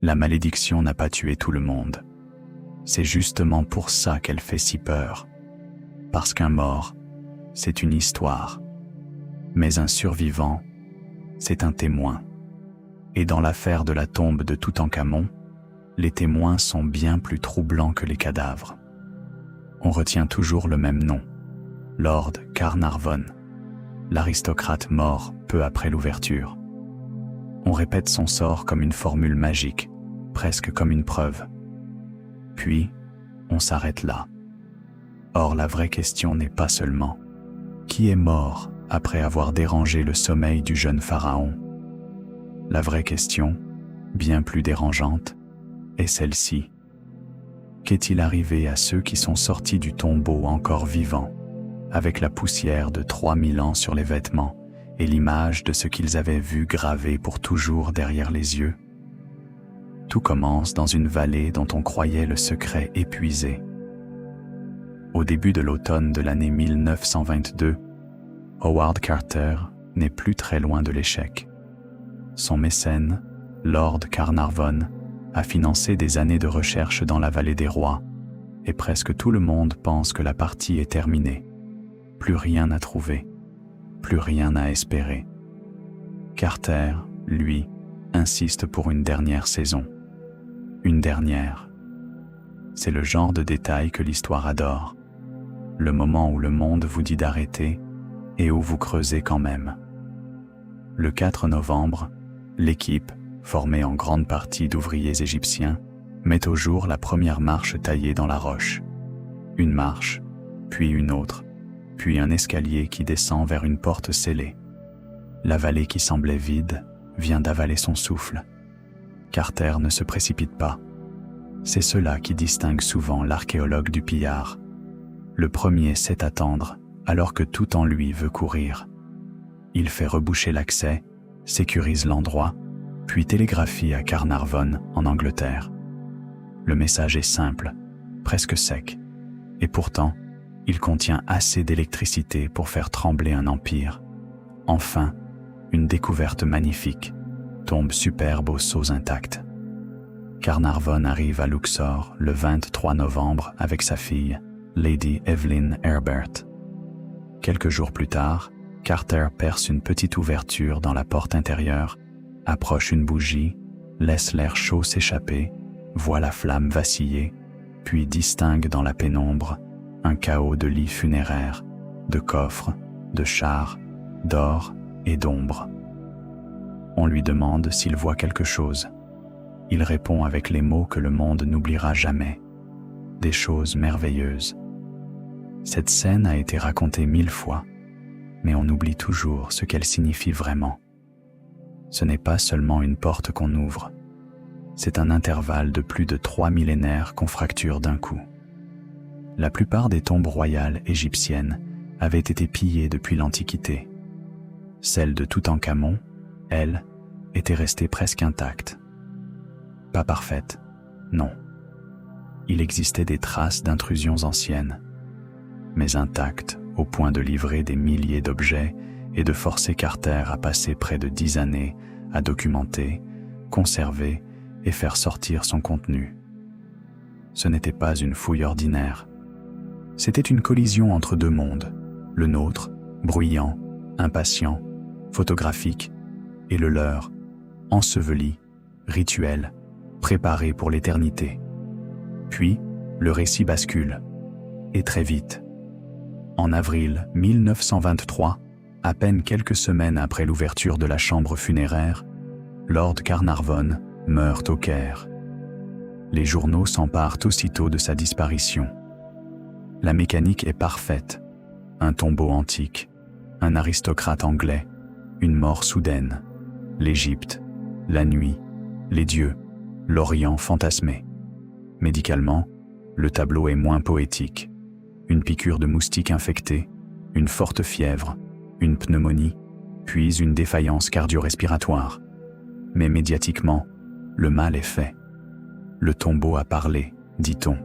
La malédiction n'a pas tué tout le monde. C'est justement pour ça qu'elle fait si peur. Parce qu'un mort, c'est une histoire. Mais un survivant, c'est un témoin. Et dans l'affaire de la tombe de Toutankhamon, les témoins sont bien plus troublants que les cadavres. On retient toujours le même nom, Lord Carnarvon, l'aristocrate mort peu après l'ouverture. On répète son sort comme une formule magique, presque comme une preuve. Puis, on s'arrête là. Or, la vraie question n'est pas seulement « Qui est mort après avoir dérangé le sommeil du jeune pharaon ?» La vraie question, bien plus dérangeante, est celle-ci. Qu'est-il arrivé à ceux qui sont sortis du tombeau encore vivants, avec la poussière de 3000 ans sur les vêtements et l'image de ce qu'ils avaient vu gravé pour toujours derrière les yeux? Tout commence dans une vallée dont on croyait le secret épuisé. Au début de l'automne de l'année 1922, Howard Carter n'est plus très loin de l'échec. Son mécène, Lord Carnarvon, a financé des années de recherche dans la vallée des rois, et presque tout le monde pense que la partie est terminée. Plus rien à trouver, plus rien à espérer. Carter, lui, insiste pour une dernière saison. Une dernière. C'est le genre de détail que l'histoire adore. Le moment où le monde vous dit d'arrêter et où vous creusez quand même. Le 4 novembre, l'équipe, formée en grande partie d'ouvriers égyptiens, met au jour la première marche taillée dans la roche. Une marche, puis une autre, puis un escalier qui descend vers une porte scellée. La vallée qui semblait vide vient d'avaler son souffle. Carter ne se précipite pas. C'est cela qui distingue souvent l'archéologue du pillard. Le premier sait attendre, alors que tout en lui veut courir. Il fait reboucher l'accès, sécurise l'endroit, puis télégraphie à Carnarvon en Angleterre. Le message est simple, presque sec, et pourtant, il contient assez d'électricité pour faire trembler un empire. Enfin, une découverte magnifique tombe superbe aux sceaux intacts. Carnarvon arrive à Luxor le 23 novembre avec sa fille, Lady Evelyn Herbert. Quelques jours plus tard, Carter perce une petite ouverture dans la porte intérieure, approche une bougie, laisse l'air chaud s'échapper, voit la flamme vaciller, puis distingue dans la pénombre un chaos de lits funéraires, de coffres, de chars, d'or et d'ombre. On lui demande s'il voit quelque chose. Il répond avec les mots que le monde n'oubliera jamais. Des choses merveilleuses. Cette scène a été racontée 1000 fois, mais on oublie toujours ce qu'elle signifie vraiment. Ce n'est pas seulement une porte qu'on ouvre, c'est un intervalle de plus de 3 millénaires qu'on fracture d'un coup. La plupart des tombes royales égyptiennes avaient été pillées depuis l'Antiquité. Celle de Toutankhamon, elle, était restée presque intacte. Pas parfaite, non. Il existait des traces d'intrusions anciennes, mais intactes au point de livrer des milliers d'objets et de forcer Carter à passer près de 10 années à documenter, conserver et faire sortir son contenu. Ce n'était pas une fouille ordinaire. C'était une collision entre deux mondes, le nôtre, bruyant, impatient, photographique, et le leur, enseveli, rituel, préparé pour l'éternité. Puis, le récit bascule, et très vite. En avril 1923, à peine quelques semaines après l'ouverture de la chambre funéraire, Lord Carnarvon meurt au Caire. Les journaux s'emparent aussitôt de sa disparition. La mécanique est parfaite. Un tombeau antique, un aristocrate anglais, une mort soudaine, l'Égypte, la nuit, les dieux, l'Orient fantasmé. Médicalement, le tableau est moins poétique. Une piqûre de moustique infectée, une forte fièvre, une pneumonie, puis une défaillance cardio-respiratoire. Mais médiatiquement, le mal est fait. Le tombeau a parlé, dit-on.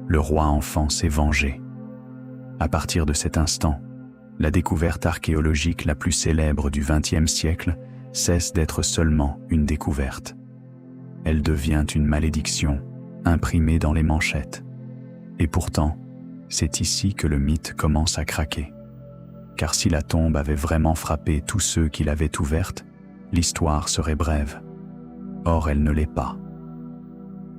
Le roi enfant s'est vengé. À partir de cet instant, la découverte archéologique la plus célèbre du XXe siècle cesse d'être seulement une découverte. Elle devient une malédiction, imprimée dans les manchettes. Et pourtant, c'est ici que le mythe commence à craquer. Car si la tombe avait vraiment frappé tous ceux qui l'avaient ouverte, l'histoire serait brève. Or, elle ne l'est pas.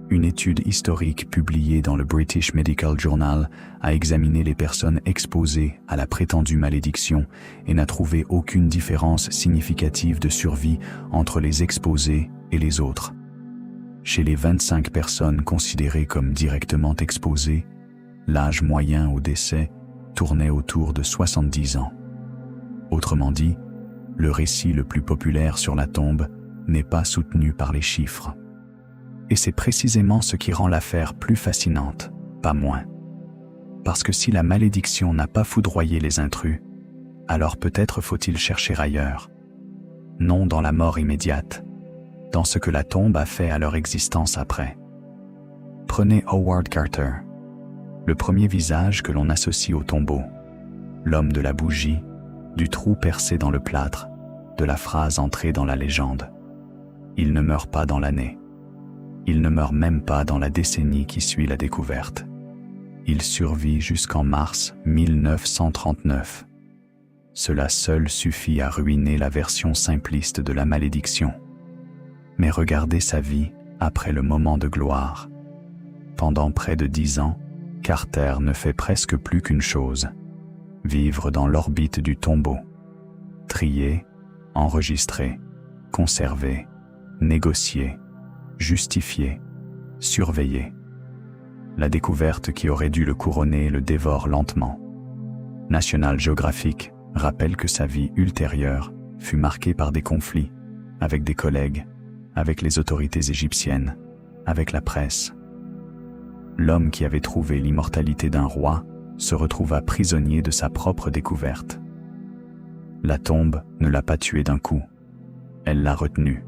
Une étude historique publiée dans le British Medical Journal a examiné les personnes exposées à la prétendue malédiction et n'a trouvé aucune différence significative de survie entre les exposés et les autres. Chez les 25 personnes considérées comme directement exposées, l'âge moyen au décès tournait autour de 70 ans. Autrement dit, le récit le plus populaire sur la tombe n'est pas soutenu par les chiffres. Et c'est précisément ce qui rend l'affaire plus fascinante, pas moins. Parce que si la malédiction n'a pas foudroyé les intrus, alors peut-être faut-il chercher ailleurs. Non dans la mort immédiate, dans ce que la tombe a fait à leur existence après. Prenez Howard Carter, le premier visage que l'on associe au tombeau, l'homme de la bougie, du trou percé dans le plâtre, de la phrase entrée dans la légende. Il ne meurt pas dans l'année. Il ne meurt même pas dans la décennie qui suit la découverte. Il survit jusqu'en mars 1939. Cela seul suffit à ruiner la version simpliste de la malédiction. Mais regardez sa vie après le moment de gloire. Pendant près de 10 ans, Carter ne fait presque plus qu'une chose, vivre dans l'orbite du tombeau. Trier, enregistrer, conserver, négocier, justifier, surveiller. La découverte qui aurait dû le couronner le dévore lentement. National Geographic rappelle que sa vie ultérieure fut marquée par des conflits, avec des collègues, avec les autorités égyptiennes, avec la presse. L'homme qui avait trouvé l'immortalité d'un roi se retrouva prisonnier de sa propre découverte. La tombe ne l'a pas tué d'un coup, elle l'a retenu.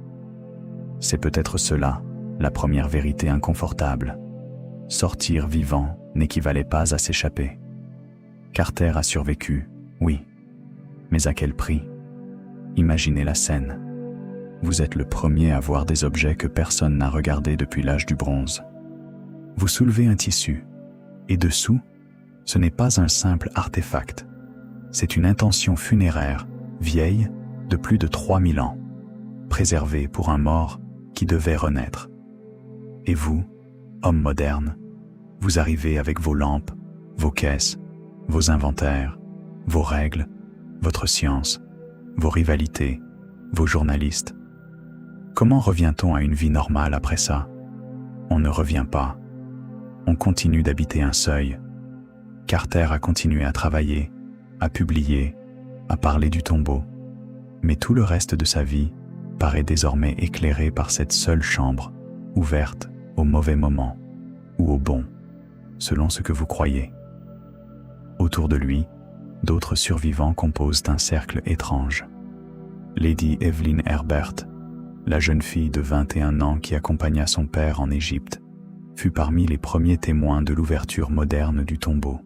C'est peut-être cela, la première vérité inconfortable. Sortir vivant n'équivalait pas à s'échapper. Carter a survécu, oui. Mais à quel prix? Imaginez la scène. Vous êtes le premier à voir des objets que personne n'a regardés depuis l'âge du bronze. Vous soulevez un tissu, et dessous, ce n'est pas un simple artefact. C'est une intention funéraire, vieille, de plus de 3000 ans, préservée pour un mort qui devait renaître. Et vous, homme moderne, vous arrivez avec vos lampes, vos caisses, vos inventaires, vos règles, votre science, vos rivalités, vos journalistes. Comment revient-on à une vie normale après ça? On ne revient pas. On continue d'habiter un seuil. Carter a continué à travailler, à publier, à parler du tombeau. Mais tout le reste de sa vie paraît désormais éclairé par cette seule chambre, ouverte au mauvais moment, ou au bon, selon ce que vous croyez. Autour de lui, d'autres survivants composent un cercle étrange. Lady Evelyn Herbert, la jeune fille de 21 ans qui accompagna son père en Égypte, fut parmi les premiers témoins de l'ouverture moderne du tombeau.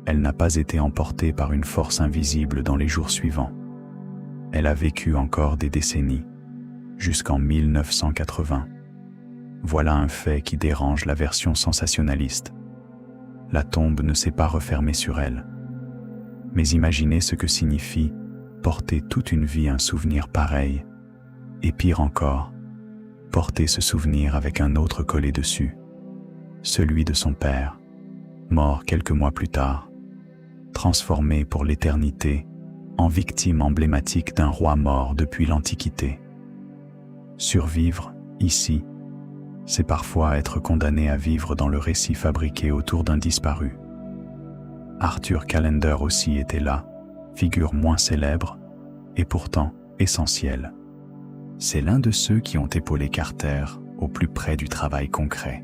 Elle n'a pas été emportée par une force invisible dans les jours suivants. Elle a vécu encore des décennies, jusqu'en 1980. Voilà un fait qui dérange la version sensationnaliste. La tombe ne s'est pas refermée sur elle. Mais imaginez ce que signifie porter toute une vie un souvenir pareil, et pire encore, porter ce souvenir avec un autre collé dessus, celui de son père, mort quelques mois plus tard, transformé pour l'éternité en victime emblématique d'un roi mort depuis l'Antiquité. Survivre, ici, c'est parfois être condamné à vivre dans le récit fabriqué autour d'un disparu. Arthur Callender aussi était là, figure moins célèbre, et pourtant essentielle. C'est l'un de ceux qui ont épaulé Carter au plus près du travail concret,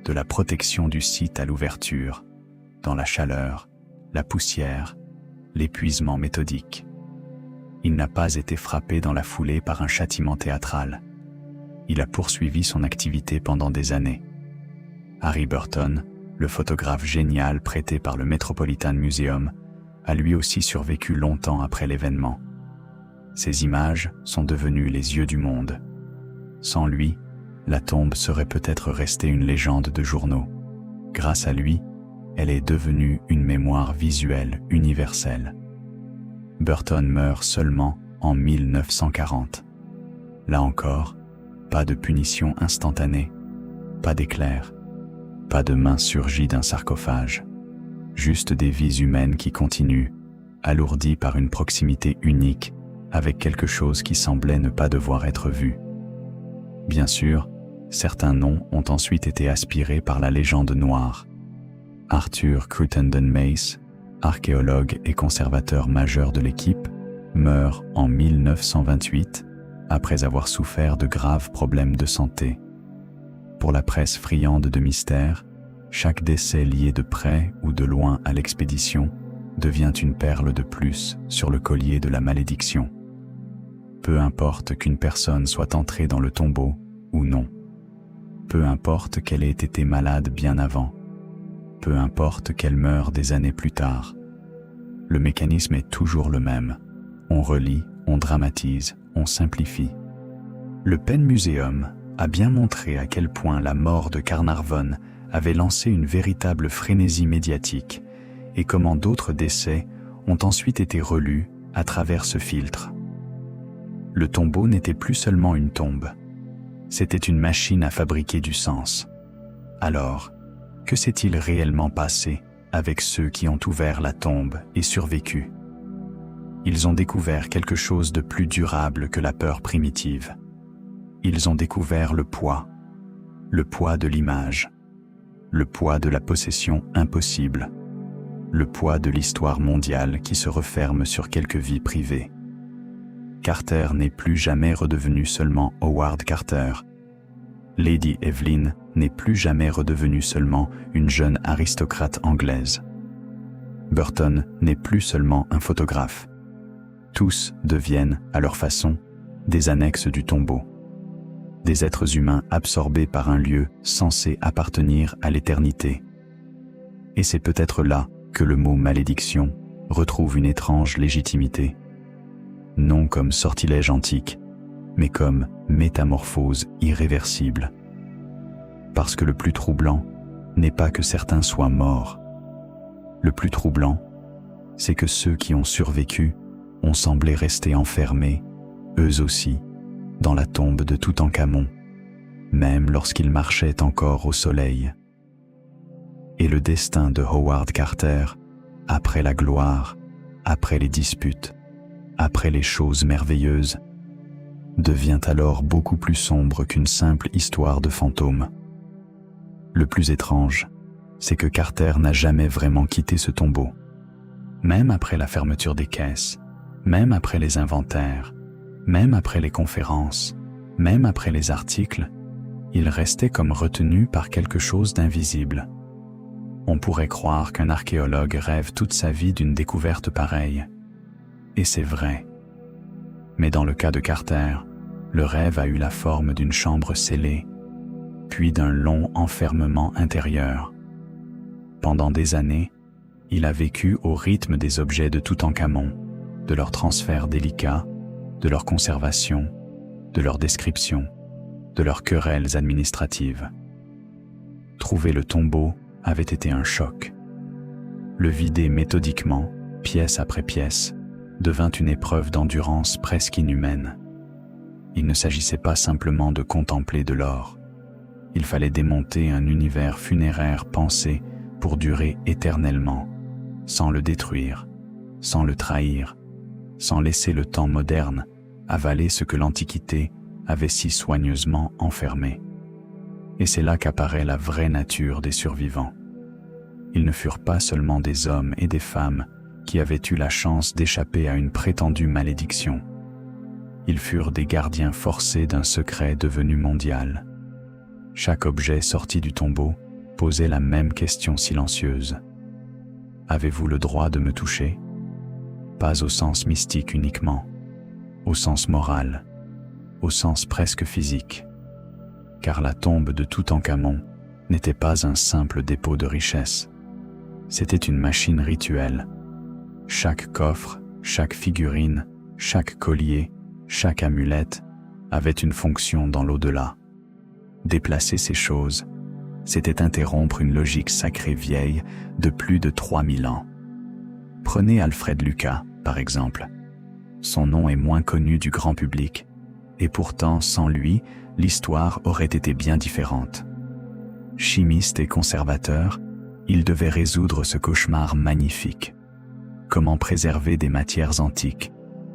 de la protection du site à l'ouverture, dans la chaleur, la poussière, l'épuisement méthodique. Il n'a pas été frappé dans la foulée par un châtiment théâtral. Il a poursuivi son activité pendant des années. Harry Burton, le photographe génial prêté par le Metropolitan Museum, a lui aussi survécu longtemps après l'événement. Ces images sont devenues les yeux du monde. Sans lui, la tombe serait peut-être restée une légende de journaux. Grâce à lui, elle est devenue une mémoire visuelle universelle. Burton meurt seulement en 1940. Là encore, pas de punition instantanée, pas d'éclair, pas de main surgie d'un sarcophage, juste des vies humaines qui continuent, alourdies par une proximité unique avec quelque chose qui semblait ne pas devoir être vu. Bien sûr, certains noms ont ensuite été aspirés par la légende noire. Arthur Crittenden Mace, archéologue et conservateur majeur de l'équipe, meurt en 1928 après avoir souffert de graves problèmes de santé. Pour la presse friande de mystère, chaque décès lié de près ou de loin à l'expédition devient une perle de plus sur le collier de la malédiction. Peu importe qu'une personne soit entrée dans le tombeau ou non. Peu importe qu'elle ait été malade bien avant. Peu importe qu'elle meure des années plus tard. Le mécanisme est toujours le même. On relie, on dramatise, on simplifie. Le Penn Museum a bien montré à quel point la mort de Carnarvon avait lancé une véritable frénésie médiatique et comment d'autres décès ont ensuite été relus à travers ce filtre. Le tombeau n'était plus seulement une tombe, c'était une machine à fabriquer du sens. Alors, que s'est-il réellement passé avec ceux qui ont ouvert la tombe et survécu? Ils ont découvert quelque chose de plus durable que la peur primitive. Ils ont découvert le poids de l'image, le poids de la possession impossible, le poids de l'histoire mondiale qui se referme sur quelques vies privées. Carter n'est plus jamais redevenu seulement Howard Carter. Lady Evelyn n'est plus jamais redevenue seulement une jeune aristocrate anglaise. Burton n'est plus seulement un photographe. Tous deviennent, à leur façon, des annexes du tombeau. Des êtres humains absorbés par un lieu censé appartenir à l'éternité. Et c'est peut-être là que le mot malédiction retrouve une étrange légitimité. Non comme sortilège antique, mais comme métamorphose irréversible. Parce que le plus troublant n'est pas que certains soient morts. Le plus troublant, c'est que ceux qui ont survécu ont semblé rester enfermés, eux aussi, dans la tombe de Toutankhamon, même lorsqu'ils marchaient encore au soleil. Et le destin de Howard Carter, après la gloire, après les disputes, après les choses merveilleuses, devient alors beaucoup plus sombre qu'une simple histoire de fantôme. Le plus étrange, c'est que Carter n'a jamais vraiment quitté ce tombeau. Même après la fermeture des caisses, même après les inventaires, même après les conférences, même après les articles, il restait comme retenu par quelque chose d'invisible. On pourrait croire qu'un archéologue rêve toute sa vie d'une découverte pareille. Et c'est vrai. Mais dans le cas de Carter, le rêve a eu la forme d'une chambre scellée, puis d'un long enfermement intérieur. Pendant des années, il a vécu au rythme des objets de Toutankhamon, de leur transfert délicat, de leur conservation, de leur description, de leurs querelles administratives. Trouver le tombeau avait été un choc. Le vider méthodiquement, pièce après pièce, devint une épreuve d'endurance presque inhumaine. Il ne s'agissait pas simplement de contempler de l'or. Il fallait démonter un univers funéraire pensé pour durer éternellement, sans le détruire, sans le trahir, sans laisser le temps moderne avaler ce que l'Antiquité avait si soigneusement enfermé. Et c'est là qu'apparaît la vraie nature des survivants. Ils ne furent pas seulement des hommes et des femmes qui avaient eu la chance d'échapper à une prétendue malédiction. Ils furent des gardiens forcés d'un secret devenu mondial. Chaque objet sorti du tombeau posait la même question silencieuse. Avez-vous le droit de me toucher? Pas au sens mystique uniquement, au sens moral, au sens presque physique. Car la tombe de Toutankhamon n'était pas un simple dépôt de richesse. C'était une machine rituelle. Chaque coffre, chaque figurine, chaque collier, chaque amulette avait une fonction dans l'au-delà. Déplacer ces choses, c'était interrompre une logique sacrée vieille de plus de 3000 ans. Prenez Alfred Lucas, par exemple. Son nom est moins connu du grand public, et pourtant, sans lui, l'histoire aurait été bien différente. Chimiste et conservateur, il devait résoudre ce cauchemar magnifique. Comment préserver des matières antiques,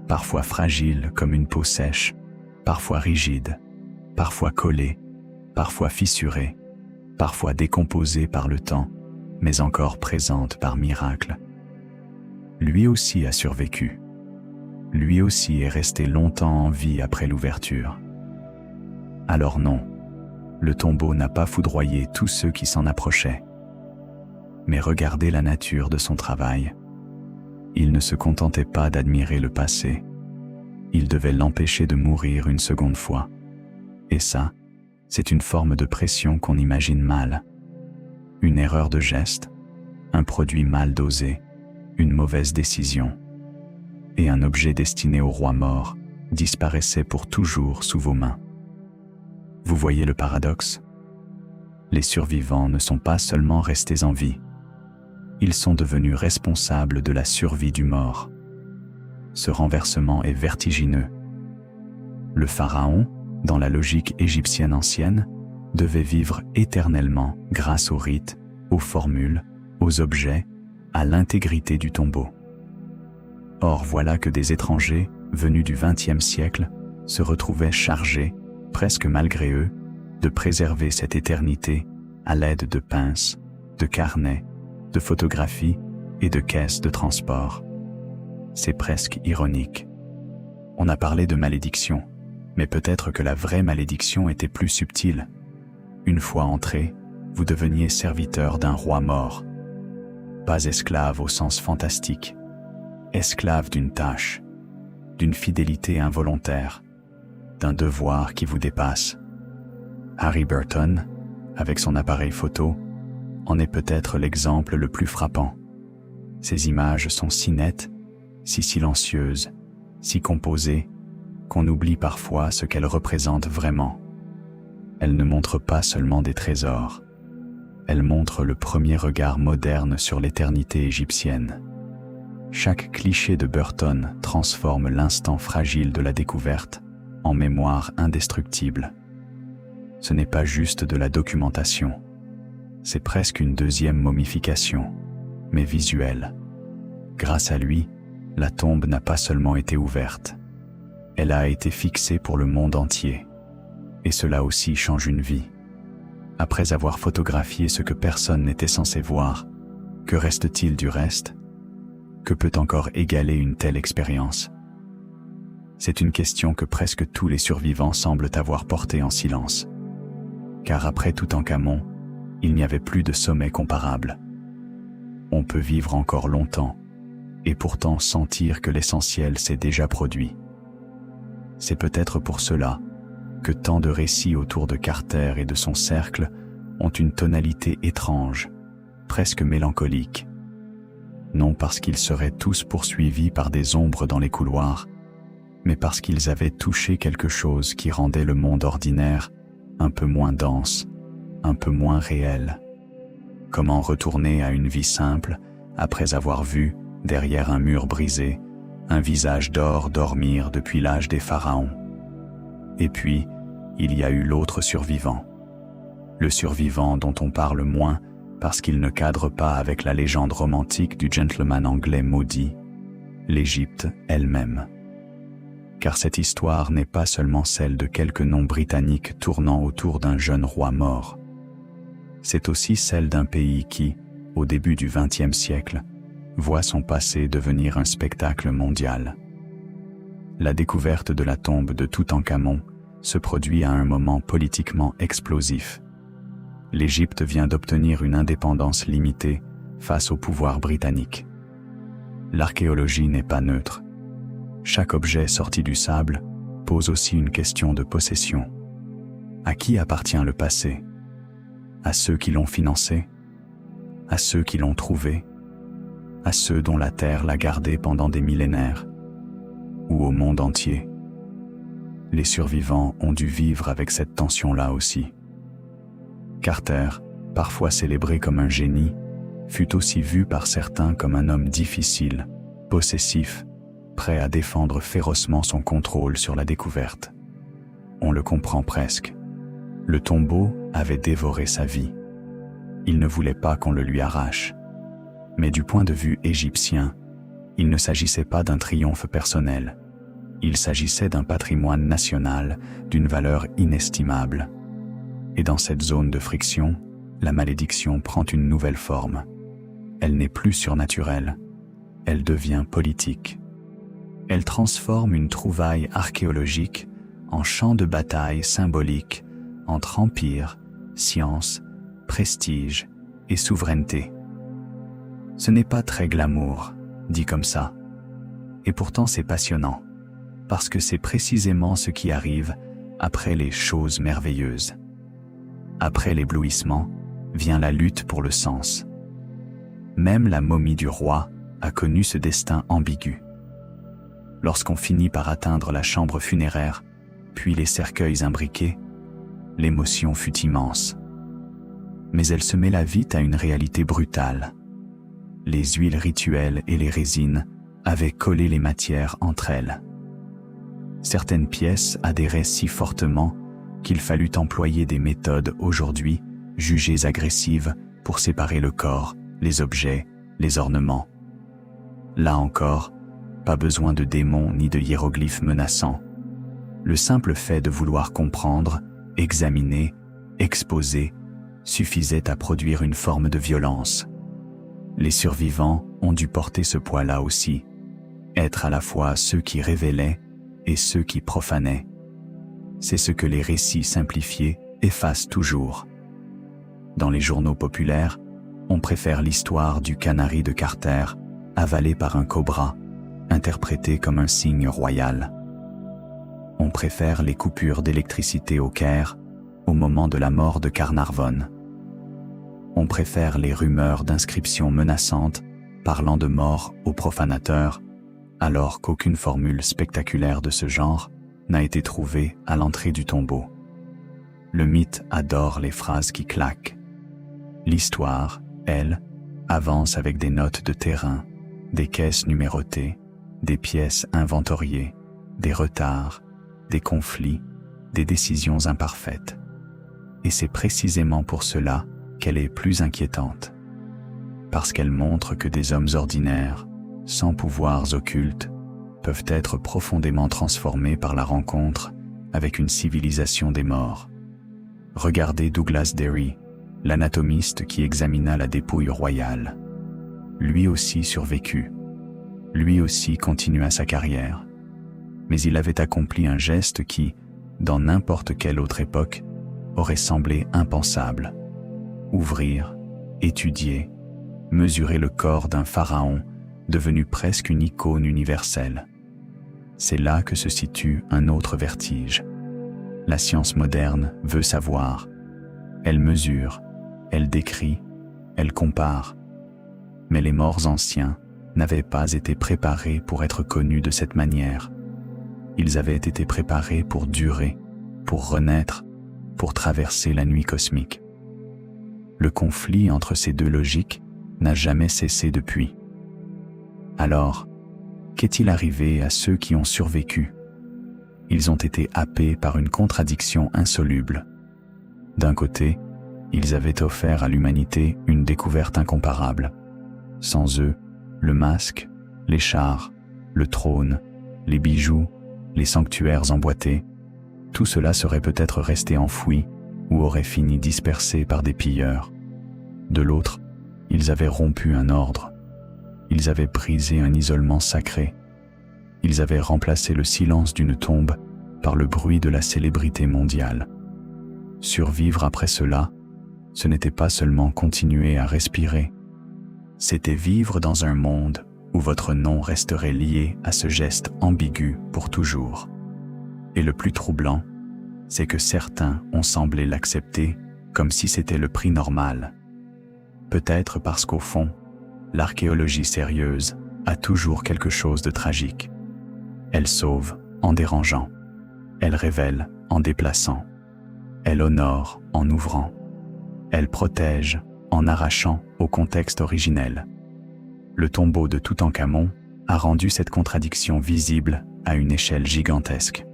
parfois fragiles comme une peau sèche, parfois rigides, parfois collées, parfois fissurées, parfois décomposées par le temps, mais encore présentes par miracle. Lui aussi a survécu. Lui aussi est resté longtemps en vie après l'ouverture. Alors non, le tombeau n'a pas foudroyé tous ceux qui s'en approchaient. Mais regardez la nature de son travail. Il ne se contentait pas d'admirer le passé. Il devait l'empêcher de mourir une seconde fois. Et ça, c'est une forme de pression qu'on imagine mal. Une erreur de geste, un produit mal dosé, une mauvaise décision. Et un objet destiné au roi mort disparaissait pour toujours sous vos mains. Vous voyez le paradoxe? Les survivants ne sont pas seulement restés en vie. Ils sont devenus responsables de la survie du mort. Ce renversement est vertigineux. Le pharaon, dans la logique égyptienne ancienne, devait vivre éternellement grâce aux rites, aux formules, aux objets, à l'intégrité du tombeau. Or voilà que des étrangers, venus du XXe siècle, se retrouvaient chargés, presque malgré eux, de préserver cette éternité à l'aide de pinces, de carnets, de photographies et de caisses de transport. C'est presque ironique. On a parlé de malédiction, mais peut-être que la vraie malédiction était plus subtile. Une fois entré, vous deveniez serviteur d'un roi mort. Pas esclave au sens fantastique, esclave d'une tâche, d'une fidélité involontaire, d'un devoir qui vous dépasse. Harry Burton, avec son appareil photo, en est peut-être l'exemple le plus frappant. Ces images sont si nettes, si silencieuses, si composées, qu'on oublie parfois ce qu'elles représentent vraiment. Elles ne montrent pas seulement des trésors, elles montrent le premier regard moderne sur l'éternité égyptienne. Chaque cliché de Burton transforme l'instant fragile de la découverte en mémoire indestructible. Ce n'est pas juste de la documentation, c'est presque une deuxième momification, mais visuelle. Grâce à lui, la tombe n'a pas seulement été ouverte, elle a été fixée pour le monde entier. Et cela aussi change une vie. Après avoir photographié ce que personne n'était censé voir, que reste-t-il du reste? Que peut encore égaler une telle expérience? C'est une question que presque tous les survivants semblent avoir portée en silence. Car après Toutankhamon, il n'y avait plus de sommet comparable. On peut vivre encore longtemps, et pourtant sentir que l'essentiel s'est déjà produit. C'est peut-être pour cela que tant de récits autour de Carter et de son cercle ont une tonalité étrange, presque mélancolique. Non parce qu'ils seraient tous poursuivis par des ombres dans les couloirs, mais parce qu'ils avaient touché quelque chose qui rendait le monde ordinaire un peu moins dense, un peu moins réel. Comment retourner à une vie simple après avoir vu, derrière un mur brisé, un visage d'or dormir depuis l'âge des pharaons? Et puis, il y a eu l'autre survivant. Le survivant dont on parle moins parce qu'il ne cadre pas avec la légende romantique du gentleman anglais maudit, l'Égypte elle-même. Car cette histoire n'est pas seulement celle de quelques noms britanniques tournant autour d'un jeune roi mort. C'est aussi celle d'un pays qui, au début du XXe siècle, voit son passé devenir un spectacle mondial. La découverte de la tombe de Toutankhamon se produit à un moment politiquement explosif. L'Égypte vient d'obtenir une indépendance limitée face au pouvoir britannique. L'archéologie n'est pas neutre. Chaque objet sorti du sable pose aussi une question de possession. À qui appartient le passé? À ceux qui l'ont financé? À ceux qui l'ont trouvé? À ceux dont la terre l'a gardé pendant des millénaires? Ou au monde entier? Les survivants ont dû vivre avec cette tension-là aussi. Carter, parfois célébré comme un génie, fut aussi vu par certains comme un homme difficile, possessif, prêt à défendre férocement son contrôle sur la découverte. On le comprend presque. Le tombeau avait dévoré sa vie. Il ne voulait pas qu'on le lui arrache. Mais du point de vue égyptien, il ne s'agissait pas d'un triomphe personnel. Il s'agissait d'un patrimoine national d'une valeur inestimable. Et dans cette zone de friction, la malédiction prend une nouvelle forme. Elle n'est plus surnaturelle, elle devient politique. Elle transforme une trouvaille archéologique en champ de bataille symbolique entre empire, science, prestige et souveraineté. Ce n'est pas très glamour, dit comme ça. Et pourtant c'est passionnant, parce que c'est précisément ce qui arrive après les choses merveilleuses. Après l'éblouissement, vient la lutte pour le sens. Même la momie du roi a connu ce destin ambigu. Lorsqu'on finit par atteindre la chambre funéraire, puis les cercueils imbriqués, l'émotion fut immense. Mais elle se mêla vite à une réalité brutale. Les huiles rituelles et les résines avaient collé les matières entre elles. Certaines pièces adhéraient si fortement qu'il fallut employer des méthodes aujourd'hui jugées agressives pour séparer le corps, les objets, les ornements. Là encore, pas besoin de démons ni de hiéroglyphes menaçants. Le simple fait de vouloir comprendre, examiner, exposer, suffisait à produire une forme de violence. Les survivants ont dû porter ce poids-là aussi, être à la fois ceux qui révélaient et ceux qui profanaient. C'est ce que les récits simplifiés effacent toujours. Dans les journaux populaires, on préfère l'histoire du canari de Carter, avalé par un cobra, interprété comme un signe royal. On préfère les coupures d'électricité au Caire, au moment de la mort de Carnarvon. On préfère les rumeurs d'inscriptions menaçantes parlant de mort aux profanateurs, alors qu'aucune formule spectaculaire de ce genre n'a été trouvée à l'entrée du tombeau. Le mythe adore les phrases qui claquent. L'histoire, elle, avance avec des notes de terrain, des caisses numérotées, des pièces inventoriées, des retards, des conflits, des décisions imparfaites. Et c'est précisément pour cela qu'elle est plus inquiétante. Parce qu'elle montre que des hommes ordinaires, sans pouvoirs occultes, peuvent être profondément transformés par la rencontre avec une civilisation des morts. Regardez Douglas Derry, l'anatomiste qui examina la dépouille royale. Lui aussi survécut. Lui aussi continua sa carrière. Mais il avait accompli un geste qui, dans n'importe quelle autre époque, aurait semblé impensable. Ouvrir, étudier, mesurer le corps d'un pharaon devenu presque une icône universelle. C'est là que se situe un autre vertige. La science moderne veut savoir. Elle mesure, elle décrit, elle compare. Mais les morts anciens n'avaient pas été préparés pour être connus de cette manière. Ils avaient été préparés pour durer, pour renaître, pour traverser la nuit cosmique. Le conflit entre ces deux logiques n'a jamais cessé depuis. Alors, qu'est-il arrivé à ceux qui ont survécu? Ils ont été happés par une contradiction insoluble. D'un côté, ils avaient offert à l'humanité une découverte incomparable. Sans eux, le masque, les chars, le trône, les bijoux, les sanctuaires emboîtés, tout cela serait peut-être resté enfoui ou aurait fini dispersé par des pilleurs. De l'autre, ils avaient rompu un ordre. Ils avaient brisé un isolement sacré. Ils avaient remplacé le silence d'une tombe par le bruit de la célébrité mondiale. Survivre après cela, ce n'était pas seulement continuer à respirer, c'était vivre dans un monde où votre nom resterait lié à ce geste ambigu pour toujours. Et le plus troublant, c'est que certains ont semblé l'accepter comme si c'était le prix normal. Peut-être parce qu'au fond, l'archéologie sérieuse a toujours quelque chose de tragique. Elle sauve en dérangeant, elle révèle en déplaçant, elle honore en ouvrant. Elle protège, en arrachant au contexte originel. Le tombeau de Toutankhamon a rendu cette contradiction visible à une échelle gigantesque.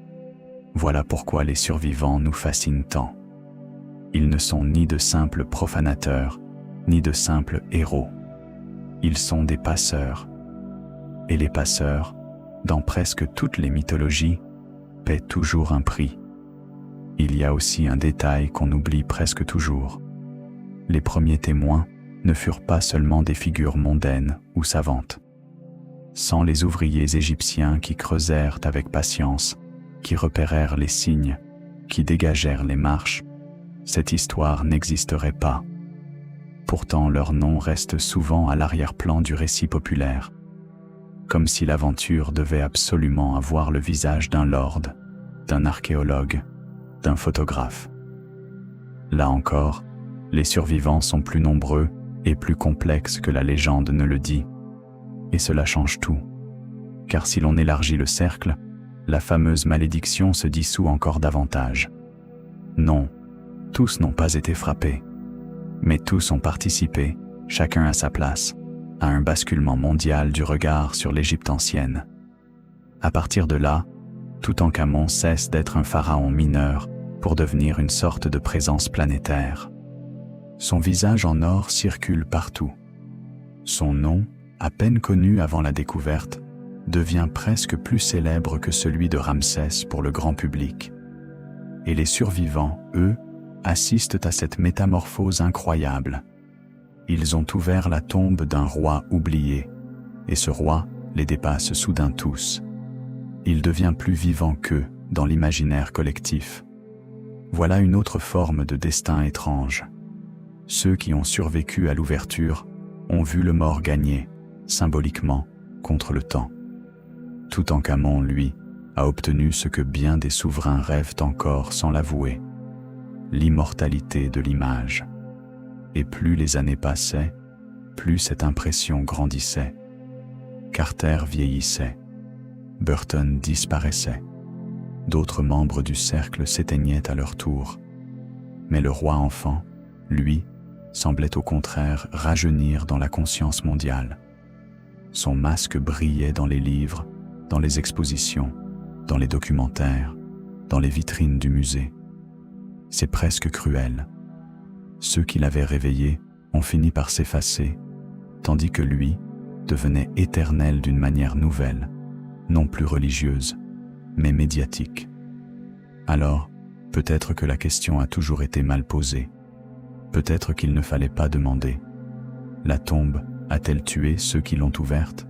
Voilà pourquoi les survivants nous fascinent tant. Ils ne sont ni de simples profanateurs, ni de simples héros. Ils sont des passeurs. Et les passeurs, dans presque toutes les mythologies, paient toujours un prix. Il y a aussi un détail qu'on oublie presque toujours. Les premiers témoins ne furent pas seulement des figures mondaines ou savantes. Sans les ouvriers égyptiens qui creusèrent avec patience, qui repérèrent les signes, qui dégagèrent les marches, cette histoire n'existerait pas. Pourtant, leur nom reste souvent à l'arrière-plan du récit populaire, comme si l'aventure devait absolument avoir le visage d'un lord, d'un archéologue, d'un photographe. Là encore, les survivants sont plus nombreux et plus complexes que la légende ne le dit. Et cela change tout. Car si l'on élargit le cercle, la fameuse malédiction se dissout encore davantage. Non, tous n'ont pas été frappés, mais tous ont participé, chacun à sa place, à un basculement mondial du regard sur l'Égypte ancienne. À partir de là, Toutankhamon cesse d'être un pharaon mineur pour devenir une sorte de présence planétaire. Son visage en or circule partout. Son nom, à peine connu avant la découverte, devient presque plus célèbre que celui de Ramsès pour le grand public. Et les survivants, eux, assistent à cette métamorphose incroyable. Ils ont ouvert la tombe d'un roi oublié, et ce roi les dépasse soudain tous. Il devient plus vivant qu'eux dans l'imaginaire collectif. Voilà une autre forme de destin étrange. Ceux qui ont survécu à l'ouverture ont vu le mort gagner, symboliquement, contre le temps. Toutankhamon, lui, a obtenu ce que bien des souverains rêvent encore sans l'avouer, l'immortalité de l'image. Et plus les années passaient, plus cette impression grandissait. Carter vieillissait, Burton disparaissait, d'autres membres du cercle s'éteignaient à leur tour. Mais le roi enfant, lui, semblait au contraire rajeunir dans la conscience mondiale. Son masque brillait dans les livres, dans les expositions, dans les documentaires, dans les vitrines du musée. C'est presque cruel. Ceux qui l'avaient réveillé ont fini par s'effacer, tandis que lui devenait éternel d'une manière nouvelle, non plus religieuse, mais médiatique. Alors, peut-être que la question a toujours été mal posée. Peut-être qu'il ne fallait pas demander. La tombe a-t-elle tué ceux qui l'ont ouverte?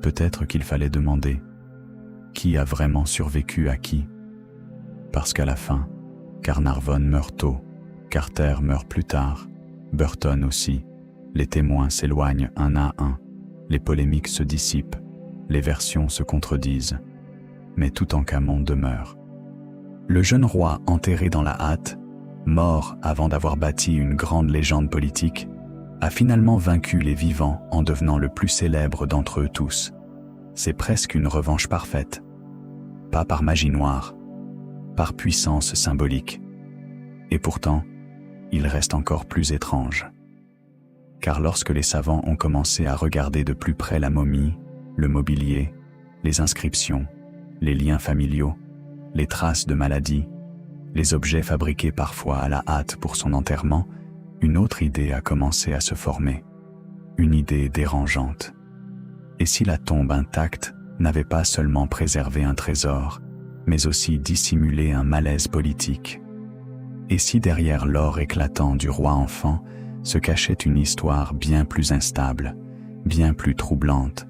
Peut-être qu'il fallait demander. Qui a vraiment survécu à qui? Parce qu'à la fin, Carnarvon meurt tôt, Carter meurt plus tard, Burton aussi, les témoins s'éloignent un à un, les polémiques se dissipent, les versions se contredisent, mais Toutankhamon demeure. Le jeune roi enterré dans la hâte, mort avant d'avoir bâti une grande légende politique, a finalement vaincu les vivants en devenant le plus célèbre d'entre eux tous. C'est presque une revanche parfaite. Pas par magie noire, par puissance symbolique. Et pourtant, il reste encore plus étrange. Car lorsque les savants ont commencé à regarder de plus près la momie, le mobilier, les inscriptions, les liens familiaux, les traces de maladies, les objets fabriqués parfois à la hâte pour son enterrement, une autre idée a commencé à se former. Une idée dérangeante. Et si la tombe intacte n'avait pas seulement préservé un trésor, mais aussi dissimulé un malaise politique? Et si derrière l'or éclatant du roi enfant se cachait une histoire bien plus instable, bien plus troublante,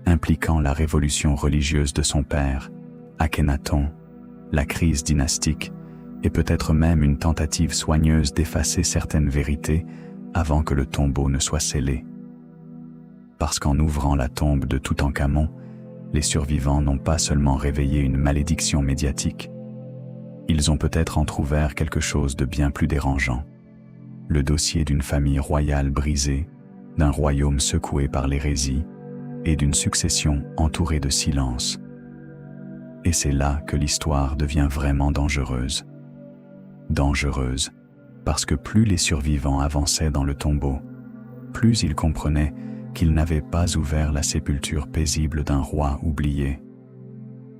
impliquant la révolution religieuse de son père, Akhenaton, la crise dynastique, et peut-être même une tentative soigneuse d'effacer certaines vérités avant que le tombeau ne soit scellé. Parce qu'en ouvrant la tombe de Toutankhamon, les survivants n'ont pas seulement réveillé une malédiction médiatique, ils ont peut-être entrouvert quelque chose de bien plus dérangeant. Le dossier d'une famille royale brisée, d'un royaume secoué par l'hérésie, et d'une succession entourée de silence. Et c'est là que l'histoire devient vraiment dangereuse. Dangereuse, parce que plus les survivants avançaient dans le tombeau, plus ils comprenaient qu'ils n'avaient pas ouvert la sépulture paisible d'un roi oublié.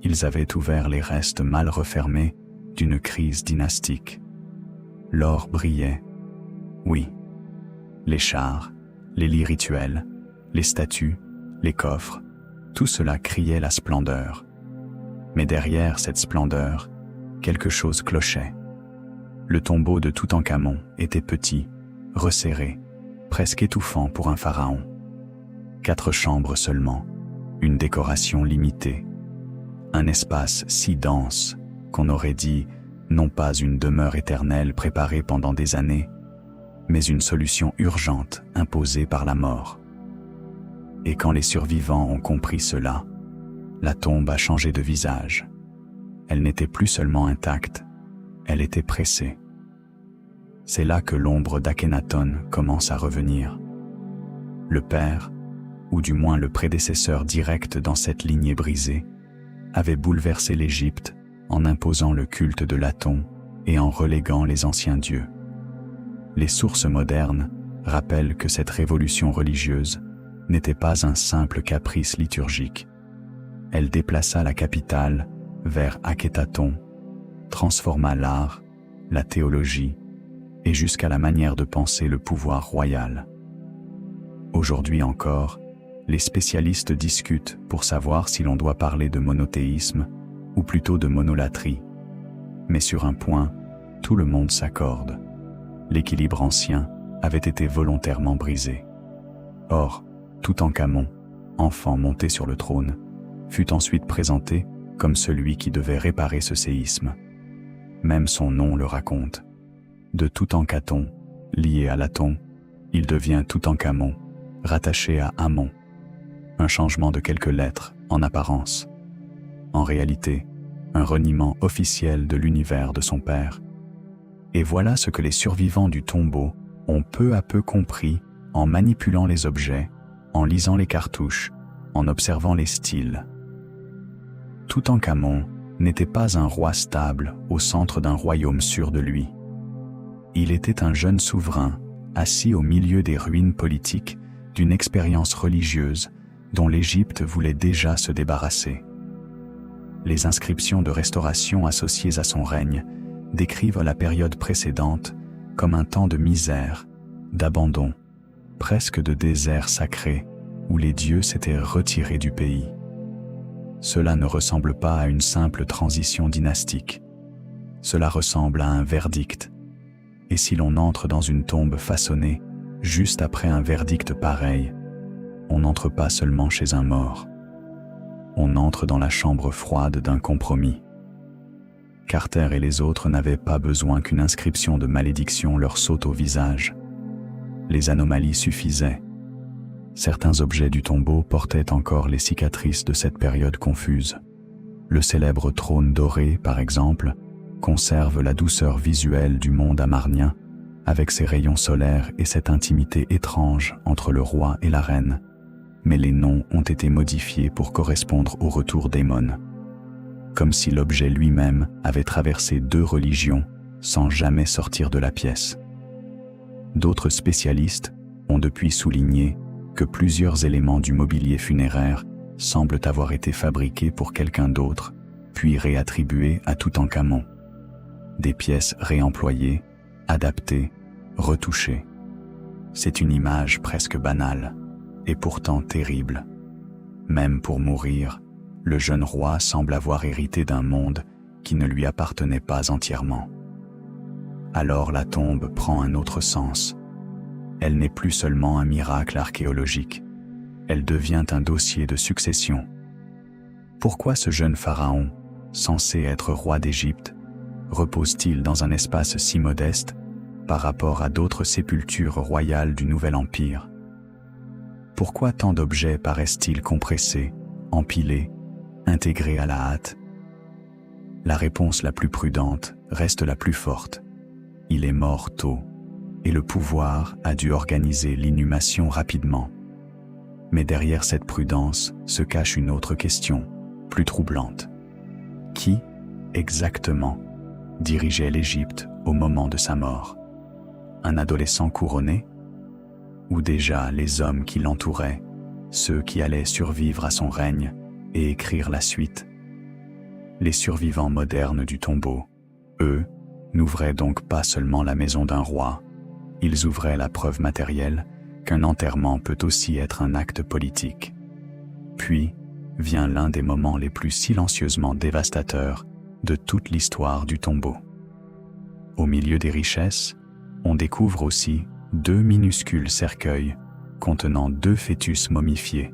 Ils avaient ouvert les restes mal refermés d'une crise dynastique. L'or brillait. Oui. Les chars, les lits rituels, les statues, les coffres, tout cela criait la splendeur. Mais derrière cette splendeur, quelque chose clochait. Le tombeau de Toutankhamon était petit, resserré, presque étouffant pour un pharaon. 4 chambres seulement, une décoration limitée. Un espace si dense qu'on aurait dit non pas une demeure éternelle préparée pendant des années, mais une solution urgente imposée par la mort. Et quand les survivants ont compris cela, la tombe a changé de visage. Elle n'était plus seulement intacte, elle était pressée. C'est là que l'ombre d'Akhenaton commence à revenir. Le père, ou du moins le prédécesseur direct dans cette lignée brisée, avait bouleversé l'Égypte en imposant le culte de l'Aton et en reléguant les anciens dieux. Les sources modernes rappellent que cette révolution religieuse n'était pas un simple caprice liturgique. Elle déplaça la capitale vers Akhénaton, transforma l'art, la théologie et jusqu'à la manière de penser le pouvoir royal. Aujourd'hui encore, les spécialistes discutent pour savoir si l'on doit parler de monothéisme ou plutôt de monolatrie. Mais sur un point, tout le monde s'accorde. L'équilibre ancien avait été volontairement brisé. Or, Toutankhamon, enfant monté sur le trône, fut ensuite présenté comme celui qui devait réparer ce séisme. Même son nom le raconte. De Toutankhaton, lié à l'Aton, il devient Toutankhamon, rattaché à Amon. Un changement de quelques lettres en apparence. En réalité, un reniement officiel de l'univers de son père. Et voilà ce que les survivants du tombeau ont peu à peu compris en manipulant les objets, en lisant les cartouches, en observant les styles. Toutankhamon n'était pas un roi stable au centre d'un royaume sûr de lui. Il était un jeune souverain, assis au milieu des ruines politiques d'une expérience religieuse dont l'Égypte voulait déjà se débarrasser. Les inscriptions de restauration associées à son règne décrivent la période précédente comme un temps de misère, d'abandon, presque de désert sacré, où les dieux s'étaient retirés du pays. Cela ne ressemble pas à une simple transition dynastique. Cela ressemble à un verdict. Et si l'on entre dans une tombe façonnée, juste après un verdict pareil, on n'entre pas seulement chez un mort. On entre dans la chambre froide d'un compromis. Carter et les autres n'avaient pas besoin qu'une inscription de malédiction leur saute au visage. Les anomalies suffisaient. Certains objets du tombeau portaient encore les cicatrices de cette période confuse. Le célèbre trône doré, par exemple, conserve la douceur visuelle du monde amarnien, avec ses rayons solaires et cette intimité étrange entre le roi et la reine. Mais les noms ont été modifiés pour correspondre au retour d'Amon. Comme si l'objet lui-même avait traversé 2 religions sans jamais sortir de la pièce. D'autres spécialistes ont depuis souligné que plusieurs éléments du mobilier funéraire semblent avoir été fabriqués pour quelqu'un d'autre, puis réattribués à Toutankhamon. Des pièces réemployées, adaptées, retouchées. C'est une image presque banale, et pourtant terrible. Même pour mourir, le jeune roi semble avoir hérité d'un monde qui ne lui appartenait pas entièrement. Alors la tombe prend un autre sens. Elle n'est plus seulement un miracle archéologique, elle devient un dossier de succession. Pourquoi ce jeune pharaon, censé être roi d'Égypte, repose-t-il dans un espace si modeste par rapport à d'autres sépultures royales du Nouvel Empire? Pourquoi tant d'objets paraissent-ils compressés, empilés, intégrés à la hâte? La réponse la plus prudente reste la plus forte. Il est mort tôt, et le pouvoir a dû organiser l'inhumation rapidement. Mais derrière cette prudence se cache une autre question, plus troublante. Qui, exactement, dirigeait l'Égypte au moment de sa mort? un adolescent couronné? Ou déjà les hommes qui l'entouraient, ceux qui allaient survivre à son règne et écrire la suite? Les survivants modernes du tombeau, eux, n'ouvraient donc pas seulement la maison d'un roi, ils ouvraient la preuve matérielle qu'un enterrement peut aussi être un acte politique. Puis vient l'un des moments les plus silencieusement dévastateurs de toute l'histoire du tombeau. Au milieu des richesses, on découvre aussi 2 minuscules cercueils contenant 2 fœtus momifiés,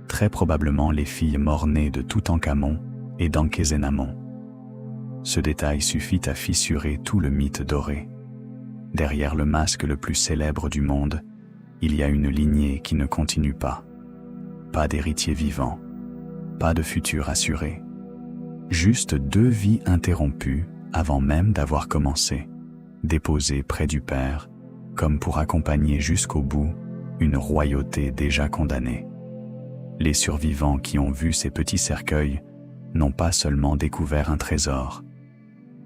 très probablement les filles mort-nées de Toutankhamon et d'Ankhésénamon. Ce détail suffit à fissurer tout le mythe doré. Derrière le masque le plus célèbre du monde, il y a une lignée qui ne continue pas. Pas d'héritier vivant, pas de futur assuré. Juste 2 vies interrompues avant même d'avoir commencé, déposées près du Père, comme pour accompagner jusqu'au bout une royauté déjà condamnée. Les survivants qui ont vu ces petits cercueils n'ont pas seulement découvert un trésor,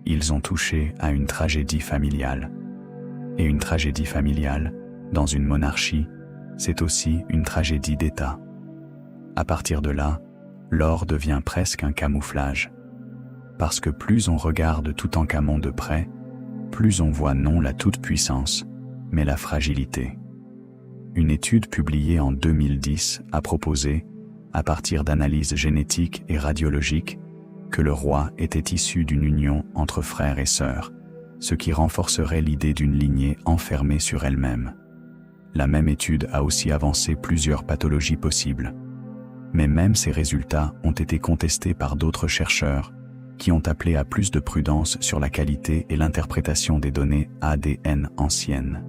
ils ont touché à une tragédie familiale. Et une tragédie familiale, dans une monarchie, c'est aussi une tragédie d'État. À partir de là, l'or devient presque un camouflage. Parce que plus on regarde Toutankhamon de près, plus on voit non la toute-puissance, mais la fragilité. Une étude publiée en 2010 a proposé, à partir d'analyses génétiques et radiologiques, que le roi était issu d'une union entre frères et sœurs, ce qui renforcerait l'idée d'une lignée enfermée sur elle-même. La même étude a aussi avancé plusieurs pathologies possibles. Mais même ces résultats ont été contestés par d'autres chercheurs qui ont appelé à plus de prudence sur la qualité et l'interprétation des données ADN anciennes.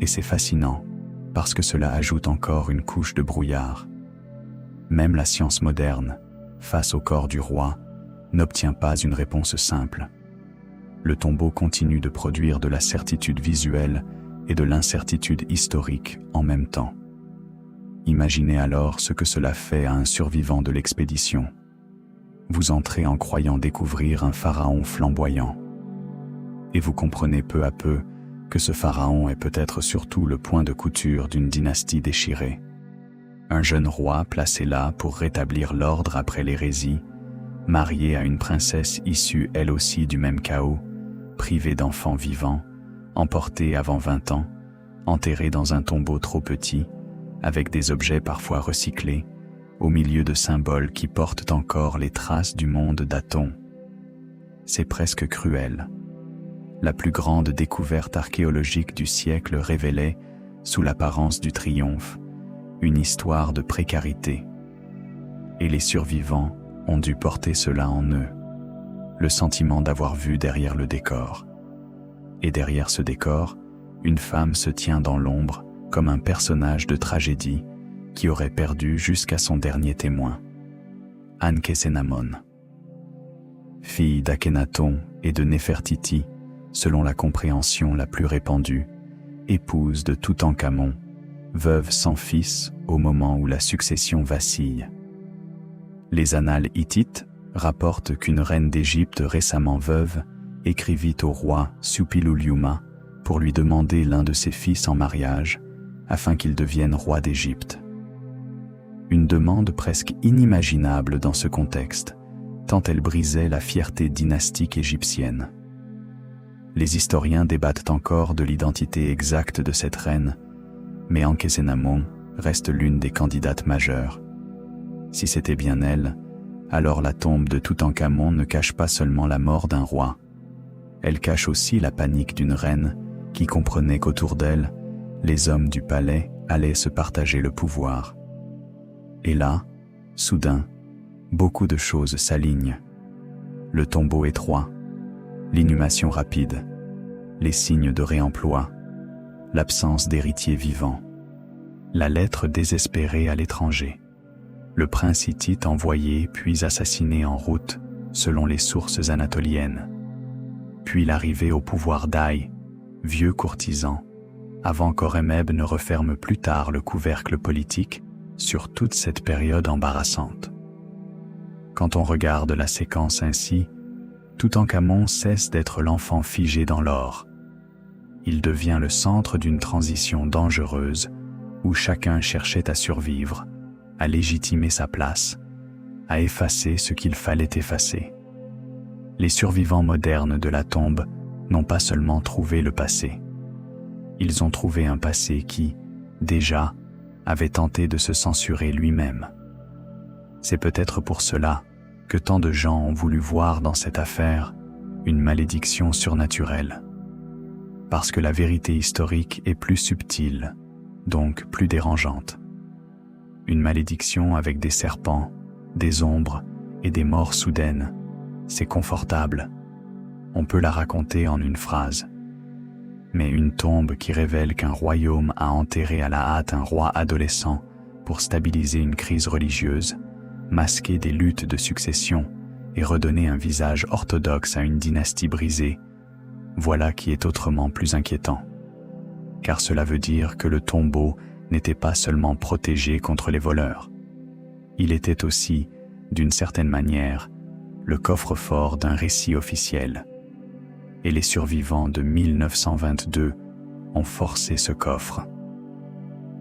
Et c'est fascinant, parce que cela ajoute encore une couche de brouillard. Même la science moderne, face au corps du roi, n'obtient pas une réponse simple. Le tombeau continue de produire de la certitude visuelle et de l'incertitude historique en même temps. Imaginez alors ce que cela fait à un survivant de l'expédition. Vous entrez en croyant découvrir un pharaon flamboyant. Et vous comprenez peu à peu que ce pharaon est peut-être surtout le point de couture d'une dynastie déchirée. Un jeune roi placé là pour rétablir l'ordre après l'hérésie, marié à une princesse issue elle aussi du même chaos, privée d'enfants vivants, emportée avant 20 ans, enterrée dans un tombeau trop petit, avec des objets parfois recyclés, au milieu de symboles qui portent encore les traces du monde d'Aton. C'est presque cruel. La plus grande découverte archéologique du siècle révélait, sous l'apparence du triomphe, une histoire de précarité. Et les survivants ont dû porter cela en eux, le sentiment d'avoir vu derrière le décor. Et derrière ce décor, une femme se tient dans l'ombre comme un personnage de tragédie qui aurait perdu jusqu'à son dernier témoin. Ankhésénamon. Fille d'Akhénaton et de Néfertiti, selon la compréhension la plus répandue, épouse de Toutankhamon, veuve sans fils au moment où la succession vacille. Les annales hittites rapportent qu'une reine d'Égypte récemment veuve écrivit au roi Suppiluliuma pour lui demander l'un de ses fils en mariage afin qu'il devienne roi d'Égypte. Une demande presque inimaginable dans ce contexte, tant elle brisait la fierté dynastique égyptienne. Les historiens débattent encore de l'identité exacte de cette reine, mais Ankhésénamon reste l'une des candidates majeures. Si c'était bien elle, alors la tombe de Toutankhamon ne cache pas seulement la mort d'un roi. Elle cache aussi la panique d'une reine qui comprenait qu'autour d'elle, les hommes du palais allaient se partager le pouvoir. Et là, soudain, beaucoup de choses s'alignent. Le tombeau étroit, l'inhumation rapide, les signes de réemploi, l'absence d'héritier vivant, la lettre désespérée à l'étranger, le prince hittite envoyé puis assassiné en route selon les sources anatoliennes, puis l'arrivée au pouvoir d'Aï, vieux courtisan, avant qu'Horemheb ne referme plus tard le couvercle politique sur toute cette période embarrassante. Quand on regarde la séquence ainsi, Toutankhamon cesse d'être l'enfant figé dans l'or. il devient le centre d'une transition dangereuse où chacun cherchait à survivre, à légitimer sa place, à effacer ce qu'il fallait effacer. Les survivants modernes de la tombe n'ont pas seulement trouvé le passé. Ils ont trouvé un passé qui, déjà, avait tenté de se censurer lui-même. C'est peut-être pour cela que tant de gens ont voulu voir dans cette affaire une malédiction surnaturelle. Parce que la vérité historique est plus subtile, donc plus dérangeante. Une malédiction avec des serpents, des ombres et des morts soudaines, c'est confortable. On peut la raconter en une phrase. Mais une tombe qui révèle qu'un royaume a enterré à la hâte un roi adolescent pour stabiliser une crise religieuse, masquer des luttes de succession et redonner un visage orthodoxe à une dynastie brisée, voilà qui est autrement plus inquiétant. Car cela veut dire que le tombeau n'était pas seulement protégé contre les voleurs. Il était aussi, d'une certaine manière, le coffre-fort d'un récit officiel. Et les survivants de 1922 ont forcé ce coffre.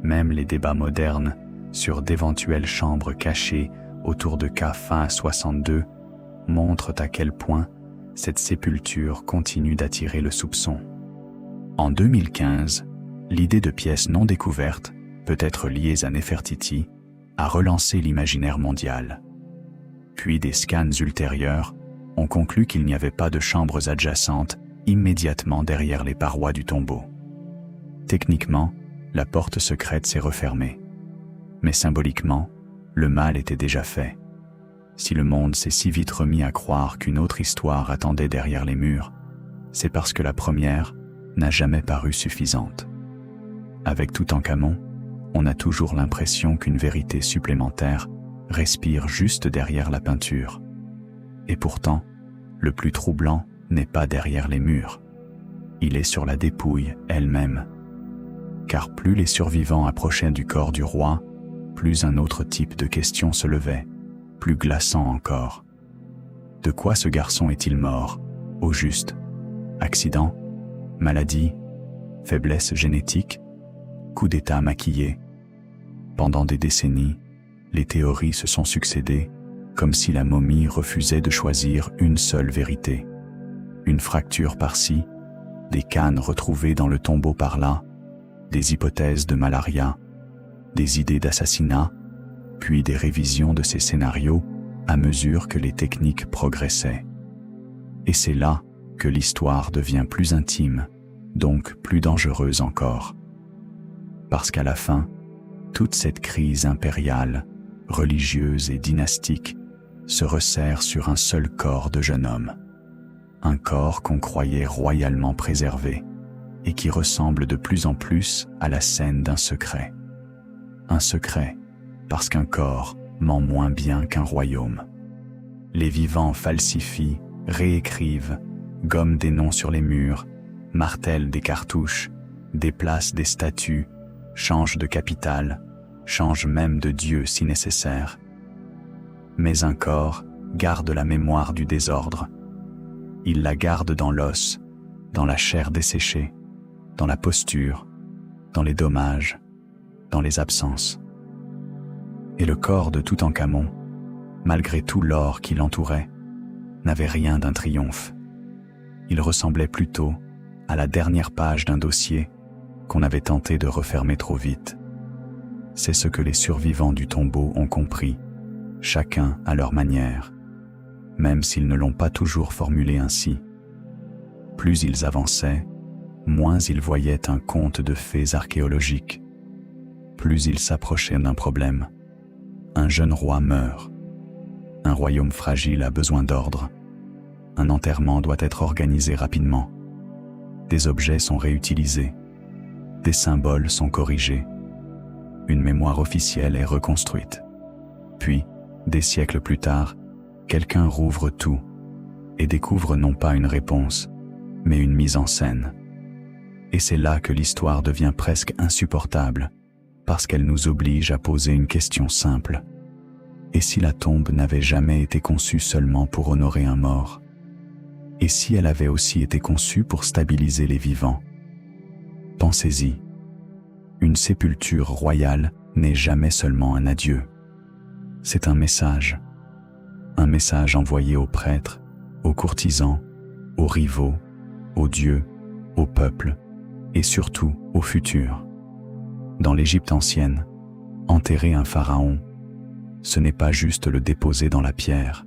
Même les débats modernes sur d'éventuelles chambres cachées autour de cas fin à 62 montrent à quel point cette sépulture continue d'attirer le soupçon. En 2015, l'idée de pièces non découvertes, peut-être liées à Néfertiti, a relancé l'imaginaire mondial. Puis des scans ultérieurs ont conclu qu'il n'y avait pas de chambres adjacentes immédiatement derrière les parois du tombeau. Techniquement, la porte secrète s'est refermée. Mais symboliquement, le mal était déjà fait. Si le monde s'est si vite remis à croire qu'une autre histoire attendait derrière les murs, c'est parce que la première n'a jamais paru suffisante. Avec Toutankhamon, on a toujours l'impression qu'une vérité supplémentaire respire juste derrière la peinture. Et pourtant, le plus troublant n'est pas derrière les murs. Il est sur la dépouille elle-même. Car plus les survivants approchaient du corps du roi, plus un autre type de question se levait, plus glaçant encore. De quoi ce garçon est-il mort, au juste? Accident? Maladie? Faiblesse génétique? Coup d'état maquillé? Pendant des décennies, les théories se sont succédées, comme si la momie refusait de choisir une seule vérité. Une fracture par-ci, des cannes retrouvées dans le tombeau par-là, des hypothèses de malaria, des idées d'assassinat, puis des révisions de ces scénarios à mesure que les techniques progressaient. Et c'est là que l'histoire devient plus intime, donc plus dangereuse encore. Parce qu'à la fin, toute cette crise impériale, religieuse et dynastique se resserre sur un seul corps de jeune homme. Un corps qu'on croyait royalement préservé et qui ressemble de plus en plus à la scène d'un secret. Un secret, parce qu'un corps ment moins bien qu'un royaume. Les vivants falsifient, réécrivent, gomment des noms sur les murs, martèlent des cartouches, déplacent des statues, changent de capitale, changent même de Dieu si nécessaire. Mais un corps garde la mémoire du désordre. Il la garde dans l'os, dans la chair desséchée, dans la posture, dans les dommages, dans les absences. Et le corps de Toutankhamon, malgré tout l'or qui l'entourait, n'avait rien d'un triomphe. Il ressemblait plutôt à la dernière page d'un dossier qu'on avait tenté de refermer trop vite. C'est ce que les survivants du tombeau ont compris, chacun à leur manière, même s'ils ne l'ont pas toujours formulé ainsi. Plus ils avançaient, moins ils voyaient un conte de fées archéologiques. Plus ils s'approchaient d'un problème. Un jeune roi meurt. Un royaume fragile a besoin d'ordre. Un enterrement doit être organisé rapidement. Des objets sont réutilisés. Des symboles sont corrigés. Une mémoire officielle est reconstruite. Puis, des siècles plus tard, quelqu'un rouvre tout et découvre non pas une réponse, mais une mise en scène. Et c'est là que l'histoire devient presque insupportable, parce qu'elle nous oblige à poser une question simple. Et si la tombe n'avait jamais été conçue seulement pour honorer un mort? Et si elle avait aussi été conçue pour stabiliser les vivants? Pensez-y. Une sépulture royale n'est jamais seulement un adieu. C'est un message envoyé aux prêtres, aux courtisans, aux rivaux, aux dieux, au peuple et surtout au futur. Dans l'Égypte ancienne, enterrer un pharaon, ce n'est pas juste le déposer dans la pierre,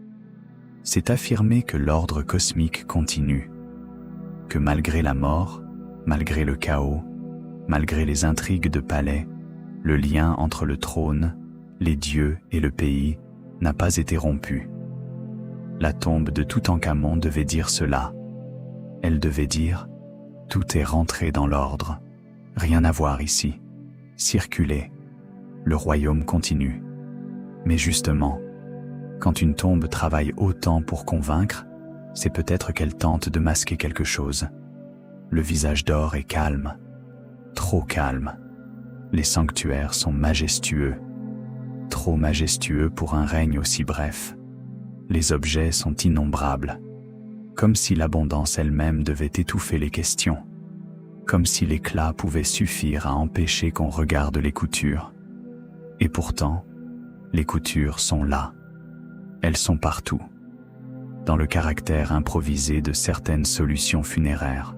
c'est affirmer que l'ordre cosmique continue, que malgré la mort, malgré le chaos, malgré les intrigues de palais, le lien entre le trône, les dieux et le pays n'a pas été rompu. La tombe de Toutankhamon devait dire cela. Elle devait dire « Tout est rentré dans l'ordre, rien à voir ici, circulez, le royaume continue ». Mais justement, quand une tombe travaille autant pour convaincre, c'est peut-être qu'elle tente de masquer quelque chose. Le visage d'or est calme, trop calme. Les sanctuaires sont majestueux, trop majestueux pour un règne aussi bref. Les objets sont innombrables, comme si l'abondance elle-même devait étouffer les questions, comme si l'éclat pouvait suffire à empêcher qu'on regarde les coutures. Et pourtant, les coutures sont là. Elles sont partout, dans le caractère improvisé de certaines solutions funéraires,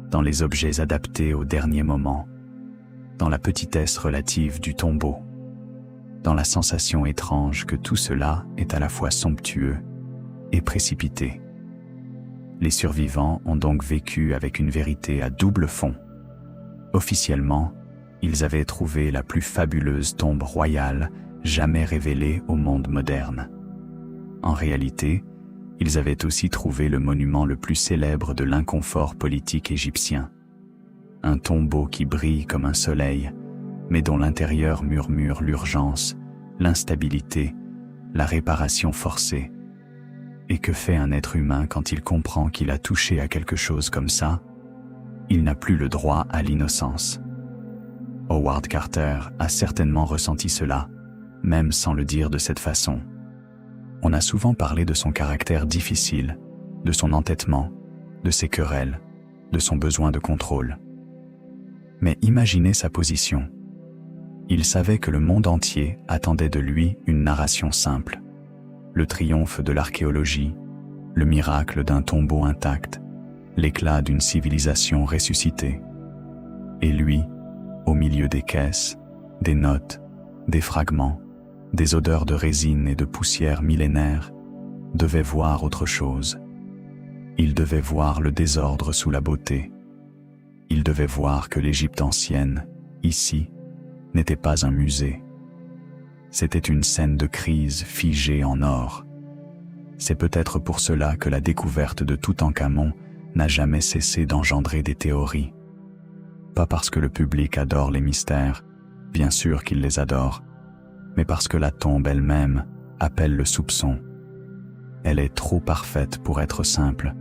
dans les objets adaptés au dernier moment, dans la petitesse relative du tombeau, dans la sensation étrange que tout cela est à la fois somptueux et précipité. Les survivants ont donc vécu avec une vérité à double fond. Officiellement, ils avaient trouvé la plus fabuleuse tombe royale jamais révélée au monde moderne. En réalité, ils avaient aussi trouvé le monument le plus célèbre de l'inconfort politique égyptien. Un tombeau qui brille comme un soleil, mais dont l'intérieur murmure l'urgence, l'instabilité, la réparation forcée. Et que fait un être humain quand il comprend qu'il a touché à quelque chose comme ça? Il n'a plus le droit à l'innocence. Howard Carter a certainement ressenti cela, même sans le dire de cette façon. On a souvent parlé de son caractère difficile, de son entêtement, de ses querelles, de son besoin de contrôle. Mais imaginez sa position. Il savait que le monde entier attendait de lui une narration simple. Le triomphe de l'archéologie, le miracle d'un tombeau intact, l'éclat d'une civilisation ressuscitée. Et lui, au milieu des caisses, des notes, des fragments, des odeurs de résine et de poussière millénaire, devait voir autre chose. Il devait voir le désordre sous la beauté. Il devait voir que l'Égypte ancienne, ici, n'était pas un musée. C'était une scène de crise figée en or. C'est peut-être pour cela que la découverte de Toutankhamon n'a jamais cessé d'engendrer des théories. Pas parce que le public adore les mystères, bien sûr qu'il les adore, mais parce que la tombe elle-même appelle le soupçon. Elle est trop parfaite pour être simple,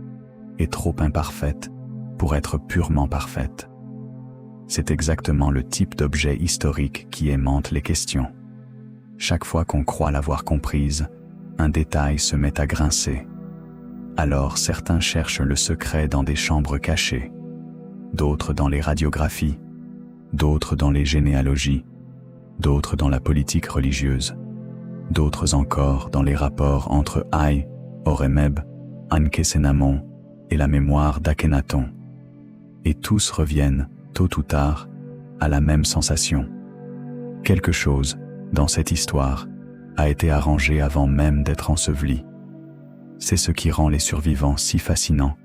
et trop imparfaite pour être purement parfaite. C'est exactement le type d'objet historique qui aimante les questions. Chaque fois qu'on croit l'avoir comprise, un détail se met à grincer. Alors certains cherchent le secret dans des chambres cachées, d'autres dans les radiographies, d'autres dans les généalogies, d'autres dans la politique religieuse, d'autres encore dans les rapports entre Haï, Horemheb, Ankhésénamon et la mémoire d'Akhénaton. Et tous reviennent, tôt ou tard, à la même sensation. Quelque chose, dans cette histoire, a été arrangé avant même d'être enseveli. C'est ce qui rend les survivants si fascinants.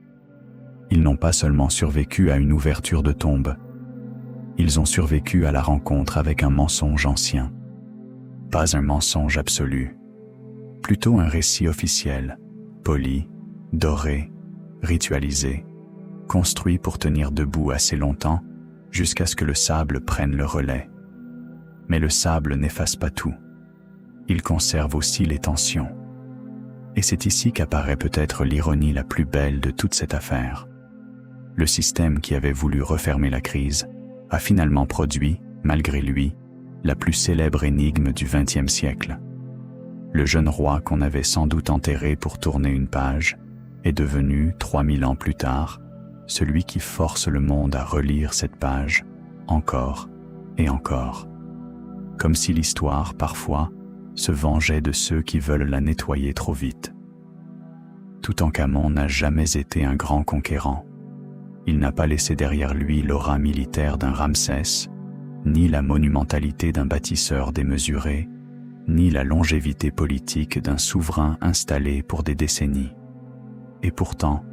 Ils n'ont pas seulement survécu à une ouverture de tombe, ils ont survécu à la rencontre avec un mensonge ancien. Pas un mensonge absolu, plutôt un récit officiel, poli, doré, ritualisé, construit pour tenir debout assez longtemps jusqu'à ce que le sable prenne le relais. Mais le sable n'efface pas tout. Il conserve aussi les tensions. Et c'est ici qu'apparaît peut-être l'ironie la plus belle de toute cette affaire. Le système qui avait voulu refermer la crise a finalement produit, malgré lui, la plus célèbre énigme du XXe siècle. Le jeune roi qu'on avait sans doute enterré pour tourner une page est devenu, 3000 ans plus tard, celui qui force le monde à relire cette page encore et encore, comme si l'histoire, parfois, se vengeait de ceux qui veulent la nettoyer trop vite. Toutankhamon n'a jamais été un grand conquérant. Il n'a pas laissé derrière lui l'aura militaire d'un Ramsès, ni la monumentalité d'un bâtisseur démesuré, ni la longévité politique d'un souverain installé pour des décennies. Et pourtant,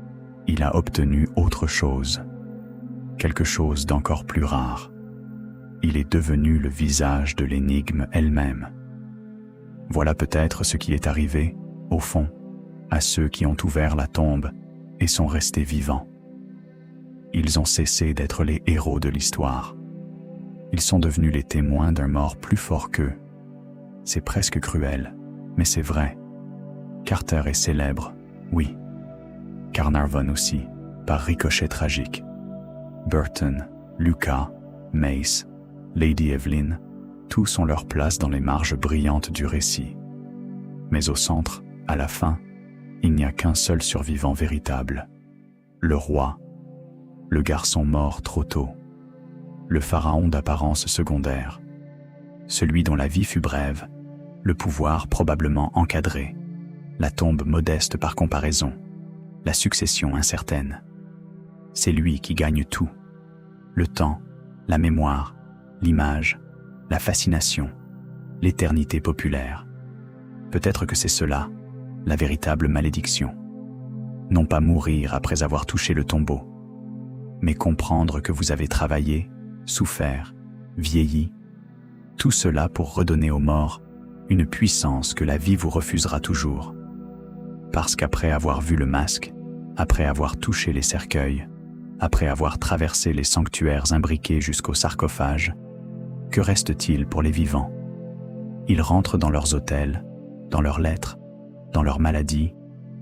il a obtenu autre chose, quelque chose d'encore plus rare. Il est devenu le visage de l'énigme elle-même. Voilà peut-être ce qui est arrivé, au fond, à ceux qui ont ouvert la tombe et sont restés vivants. Ils ont cessé d'être les héros de l'histoire. Ils sont devenus les témoins d'un mort plus fort qu'eux. C'est presque cruel, mais c'est vrai. Carter est célèbre, oui. Carnarvon aussi, par ricochet tragique. Burton, Lucas, Mace, Lady Evelyn, tous ont leur place dans les marges brillantes du récit. Mais au centre, à la fin, il n'y a qu'un seul survivant véritable. Le roi, le garçon mort trop tôt, le pharaon d'apparence secondaire, celui dont la vie fut brève, le pouvoir probablement encadré, la tombe modeste par comparaison, la succession incertaine. C'est lui qui gagne tout. Le temps, la mémoire, l'image, la fascination, l'éternité populaire. Peut-être que c'est cela, la véritable malédiction. Non pas mourir après avoir touché le tombeau, mais comprendre que vous avez travaillé, souffert, vieilli, tout cela pour redonner aux morts une puissance que la vie vous refusera toujours. Parce qu'après avoir vu le masque, après avoir touché les cercueils, après avoir traversé les sanctuaires imbriqués jusqu'au sarcophage, que reste-t-il pour les vivants? Ils rentrent dans leurs autels, dans leurs lettres, dans leurs maladies,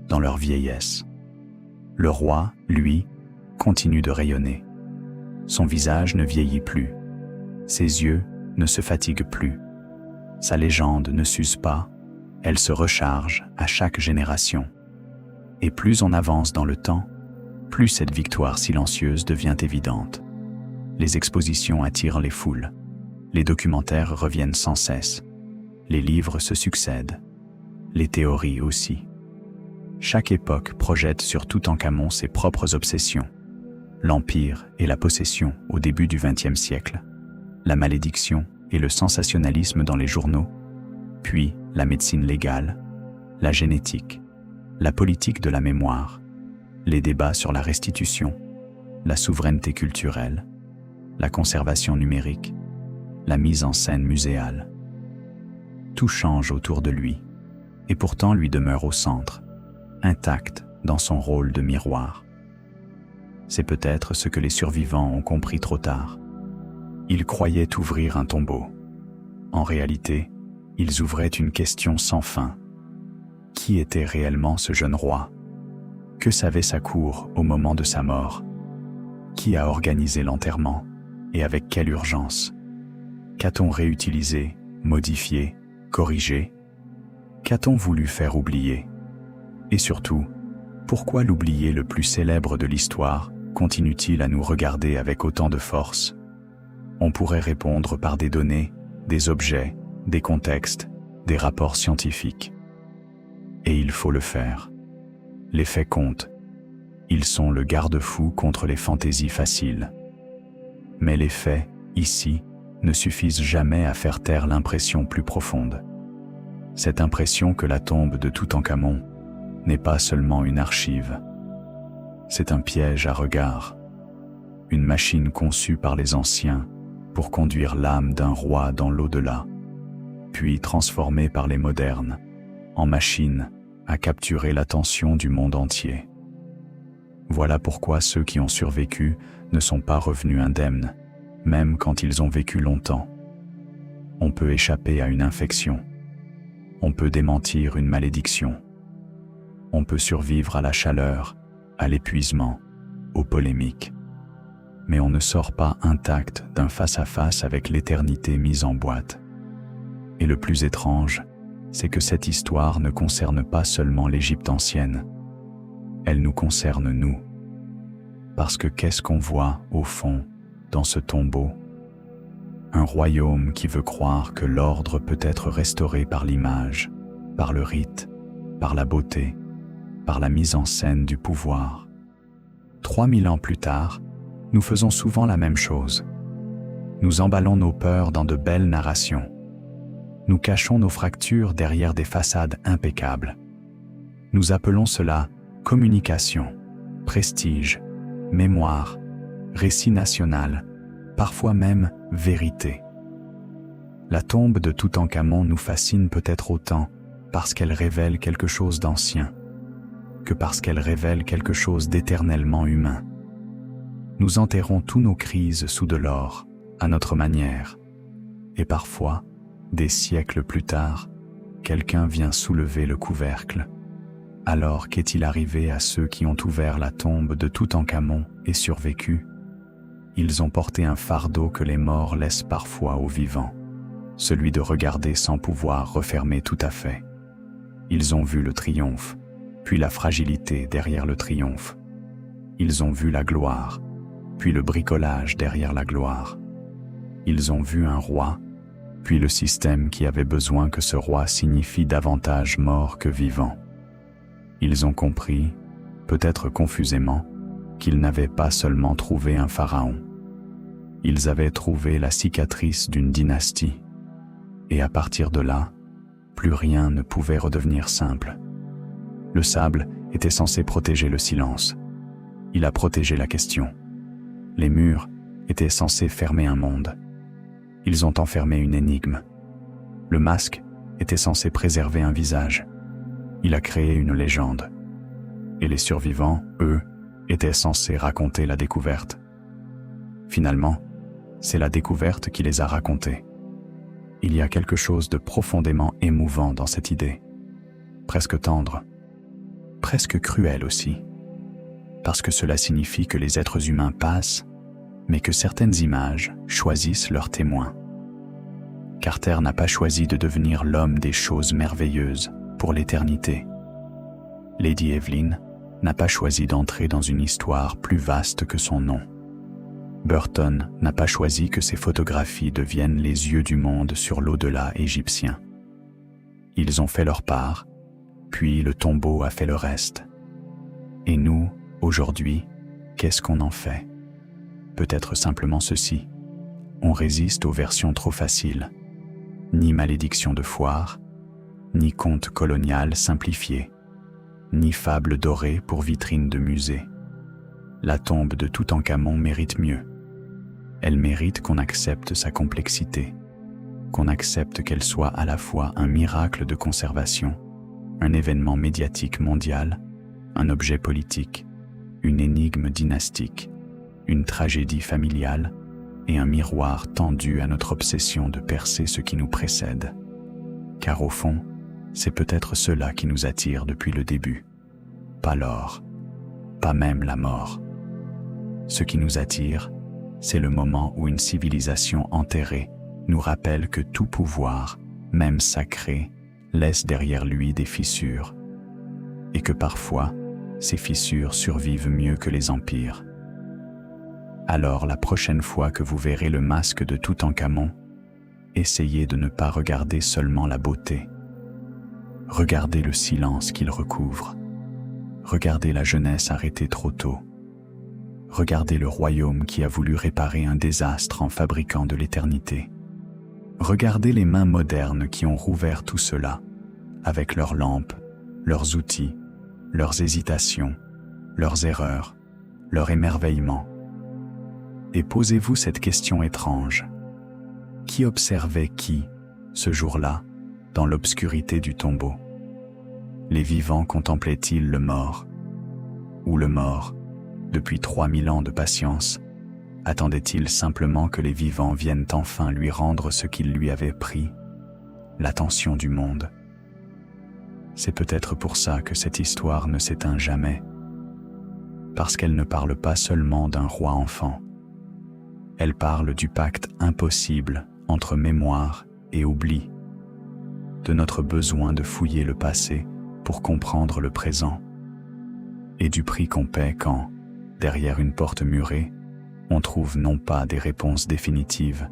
dans leur vieillesse. Le roi, lui, continue de rayonner. Son visage ne vieillit plus. Ses yeux ne se fatiguent plus. Sa légende ne s'use pas, elle se recharge à chaque génération. Et plus on avance dans le temps, plus cette victoire silencieuse devient évidente. Les expositions attirent les foules. Les documentaires reviennent sans cesse. Les livres se succèdent. Les théories aussi. Chaque époque projette sur Toutankhamon ses propres obsessions. L'Empire et la possession au début du XXe siècle, la malédiction et le sensationnalisme dans les journaux, puis la médecine légale, la génétique, la politique de la mémoire, les débats sur la restitution, la souveraineté culturelle, la conservation numérique, la mise en scène muséale. Tout change autour de lui, et pourtant lui demeure au centre, intact dans son rôle de miroir. C'est peut-être ce que les survivants ont compris trop tard. Ils croyaient ouvrir un tombeau. En réalité, ils ouvraient une question sans fin. Qui était réellement ce jeune roi? Que savait sa cour au moment de sa mort? Qui a organisé l'enterrement? Et avec quelle urgence? Qu'a-t-on réutilisé, modifié, corrigé? Qu'a-t-on voulu faire oublier? Et surtout, pourquoi l'oublié le plus célèbre de l'histoire continue-t-il à nous regarder avec autant de force? On pourrait répondre par des données, des objets, des contextes, des rapports scientifiques. Et il faut le faire. Les faits comptent. Ils sont le garde-fou contre les fantaisies faciles. Mais les faits, ici, ne suffisent jamais à faire taire l'impression plus profonde. Cette impression que la tombe de Toutankhamon n'est pas seulement une archive. C'est un piège à regard, une machine conçue par les anciens pour conduire l'âme d'un roi dans l'au-delà, puis transformée par les modernes en machine à capturer l'attention du monde entier. Voilà pourquoi ceux qui ont survécu ne sont pas revenus indemnes, même quand ils ont vécu longtemps. On peut échapper à une infection, on peut démentir une malédiction, on peut survivre à la chaleur, à l'épuisement, aux polémiques. Mais on ne sort pas intact d'un face-à-face avec l'éternité mise en boîte. Et le plus étrange, c'est que cette histoire ne concerne pas seulement l'Égypte ancienne. Elle nous concerne nous. Parce que qu'est-ce qu'on voit, au fond, dans ce tombeau? Un royaume qui veut croire que l'ordre peut être restauré par l'image, par le rite, par la beauté, par la mise en scène du pouvoir. 3000 ans plus tard, nous faisons souvent la même chose. Nous emballons nos peurs dans de belles narrations. Nous cachons nos fractures derrière des façades impeccables. Nous appelons cela communication, prestige, mémoire, récit national, parfois même vérité. La tombe de Toutankhamon nous fascine peut-être autant parce qu'elle révèle quelque chose d'ancien que parce qu'elle révèle quelque chose d'éternellement humain. Nous enterrons tous nos crises sous de l'or, à notre manière, et parfois, des siècles plus tard, quelqu'un vient soulever le couvercle. Alors qu'est-il arrivé à ceux qui ont ouvert la tombe de Toutankhamon et survécu? Ils ont porté un fardeau que les morts laissent parfois aux vivants, celui de regarder sans pouvoir refermer tout à fait. Ils ont vu le triomphe, puis la fragilité derrière le triomphe. Ils ont vu la gloire, puis le bricolage derrière la gloire. Ils ont vu un roi, puis le système qui avait besoin que ce roi signifie davantage mort que vivant. Ils ont compris, peut-être confusément, qu'ils n'avaient pas seulement trouvé un pharaon. Ils avaient trouvé la cicatrice d'une dynastie. Et à partir de là, plus rien ne pouvait redevenir simple. Le sable était censé protéger le silence. Il a protégé la question. Les murs étaient censés fermer un monde. Ils ont enfermé une énigme. Le masque était censé préserver un visage. Il a créé une légende. Et les survivants, eux, étaient censés raconter la découverte. Finalement, c'est la découverte qui les a racontés. Il y a quelque chose de profondément émouvant dans cette idée. Presque tendre. Presque cruel aussi. Parce que cela signifie que les êtres humains passent, mais que certaines images choisissent leurs témoins. Carter n'a pas choisi de devenir l'homme des choses merveilleuses pour l'éternité. Lady Evelyn n'a pas choisi d'entrer dans une histoire plus vaste que son nom. Burton n'a pas choisi que ses photographies deviennent les yeux du monde sur l'au-delà égyptien. Ils ont fait leur part, puis le tombeau a fait le reste. Et nous, aujourd'hui, qu'est-ce qu'on en fait? Peut-être simplement ceci. On résiste aux versions trop faciles. Ni malédiction de foire, ni conte colonial simplifié, ni fable dorée pour vitrine de musée. La tombe de Toutankhamon mérite mieux. Elle mérite qu'on accepte sa complexité, qu'on accepte qu'elle soit à la fois un miracle de conservation, un événement médiatique mondial, un objet politique, une énigme dynastique, une tragédie familiale et un miroir tendu à notre obsession de percer ce qui nous précède. Car au fond, c'est peut-être cela qui nous attire depuis le début. Pas l'or, pas même la mort. Ce qui nous attire, c'est le moment où une civilisation enterrée nous rappelle que tout pouvoir, même sacré, laisse derrière lui des fissures, et que parfois, ces fissures survivent mieux que les empires. Alors la prochaine fois que vous verrez le masque de Toutankhamon, essayez de ne pas regarder seulement la beauté. Regardez le silence qu'il recouvre. Regardez la jeunesse arrêtée trop tôt. Regardez le royaume qui a voulu réparer un désastre en fabriquant de l'éternité. Regardez les mains modernes qui ont rouvert tout cela, avec leurs lampes, leurs outils, leurs hésitations, leurs erreurs, leur émerveillement. Et posez-vous cette question étrange. Qui observait qui, ce jour-là, dans l'obscurité du tombeau? Les vivants contemplaient-ils le mort? Ou le mort, depuis 3000 ans de patience, attendait-il simplement que les vivants viennent enfin lui rendre ce qu'ils lui avaient pris, l'attention du monde? C'est peut-être pour ça que cette histoire ne s'éteint jamais, parce qu'elle ne parle pas seulement d'un roi enfant. Elle parle du pacte impossible entre mémoire et oubli, de notre besoin de fouiller le passé pour comprendre le présent, et du prix qu'on paie quand, derrière une porte murée, on trouve non pas des réponses définitives,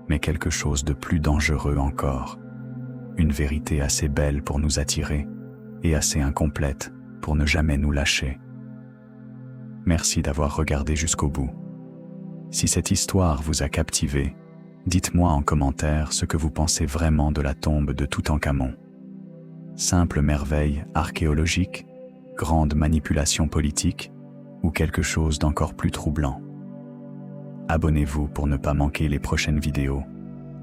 mais quelque chose de plus dangereux encore. Une vérité assez belle pour nous attirer et assez incomplète pour ne jamais nous lâcher. Merci d'avoir regardé jusqu'au bout. Si cette histoire vous a captivé, dites-moi en commentaire ce que vous pensez vraiment de la tombe de Toutankhamon. Simple merveille archéologique, grande manipulation politique ou quelque chose d'encore plus troublant? Abonnez-vous pour ne pas manquer les prochaines vidéos.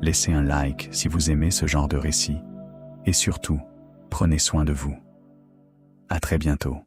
Laissez un like si vous aimez ce genre de récit. Et surtout, prenez soin de vous. À très bientôt.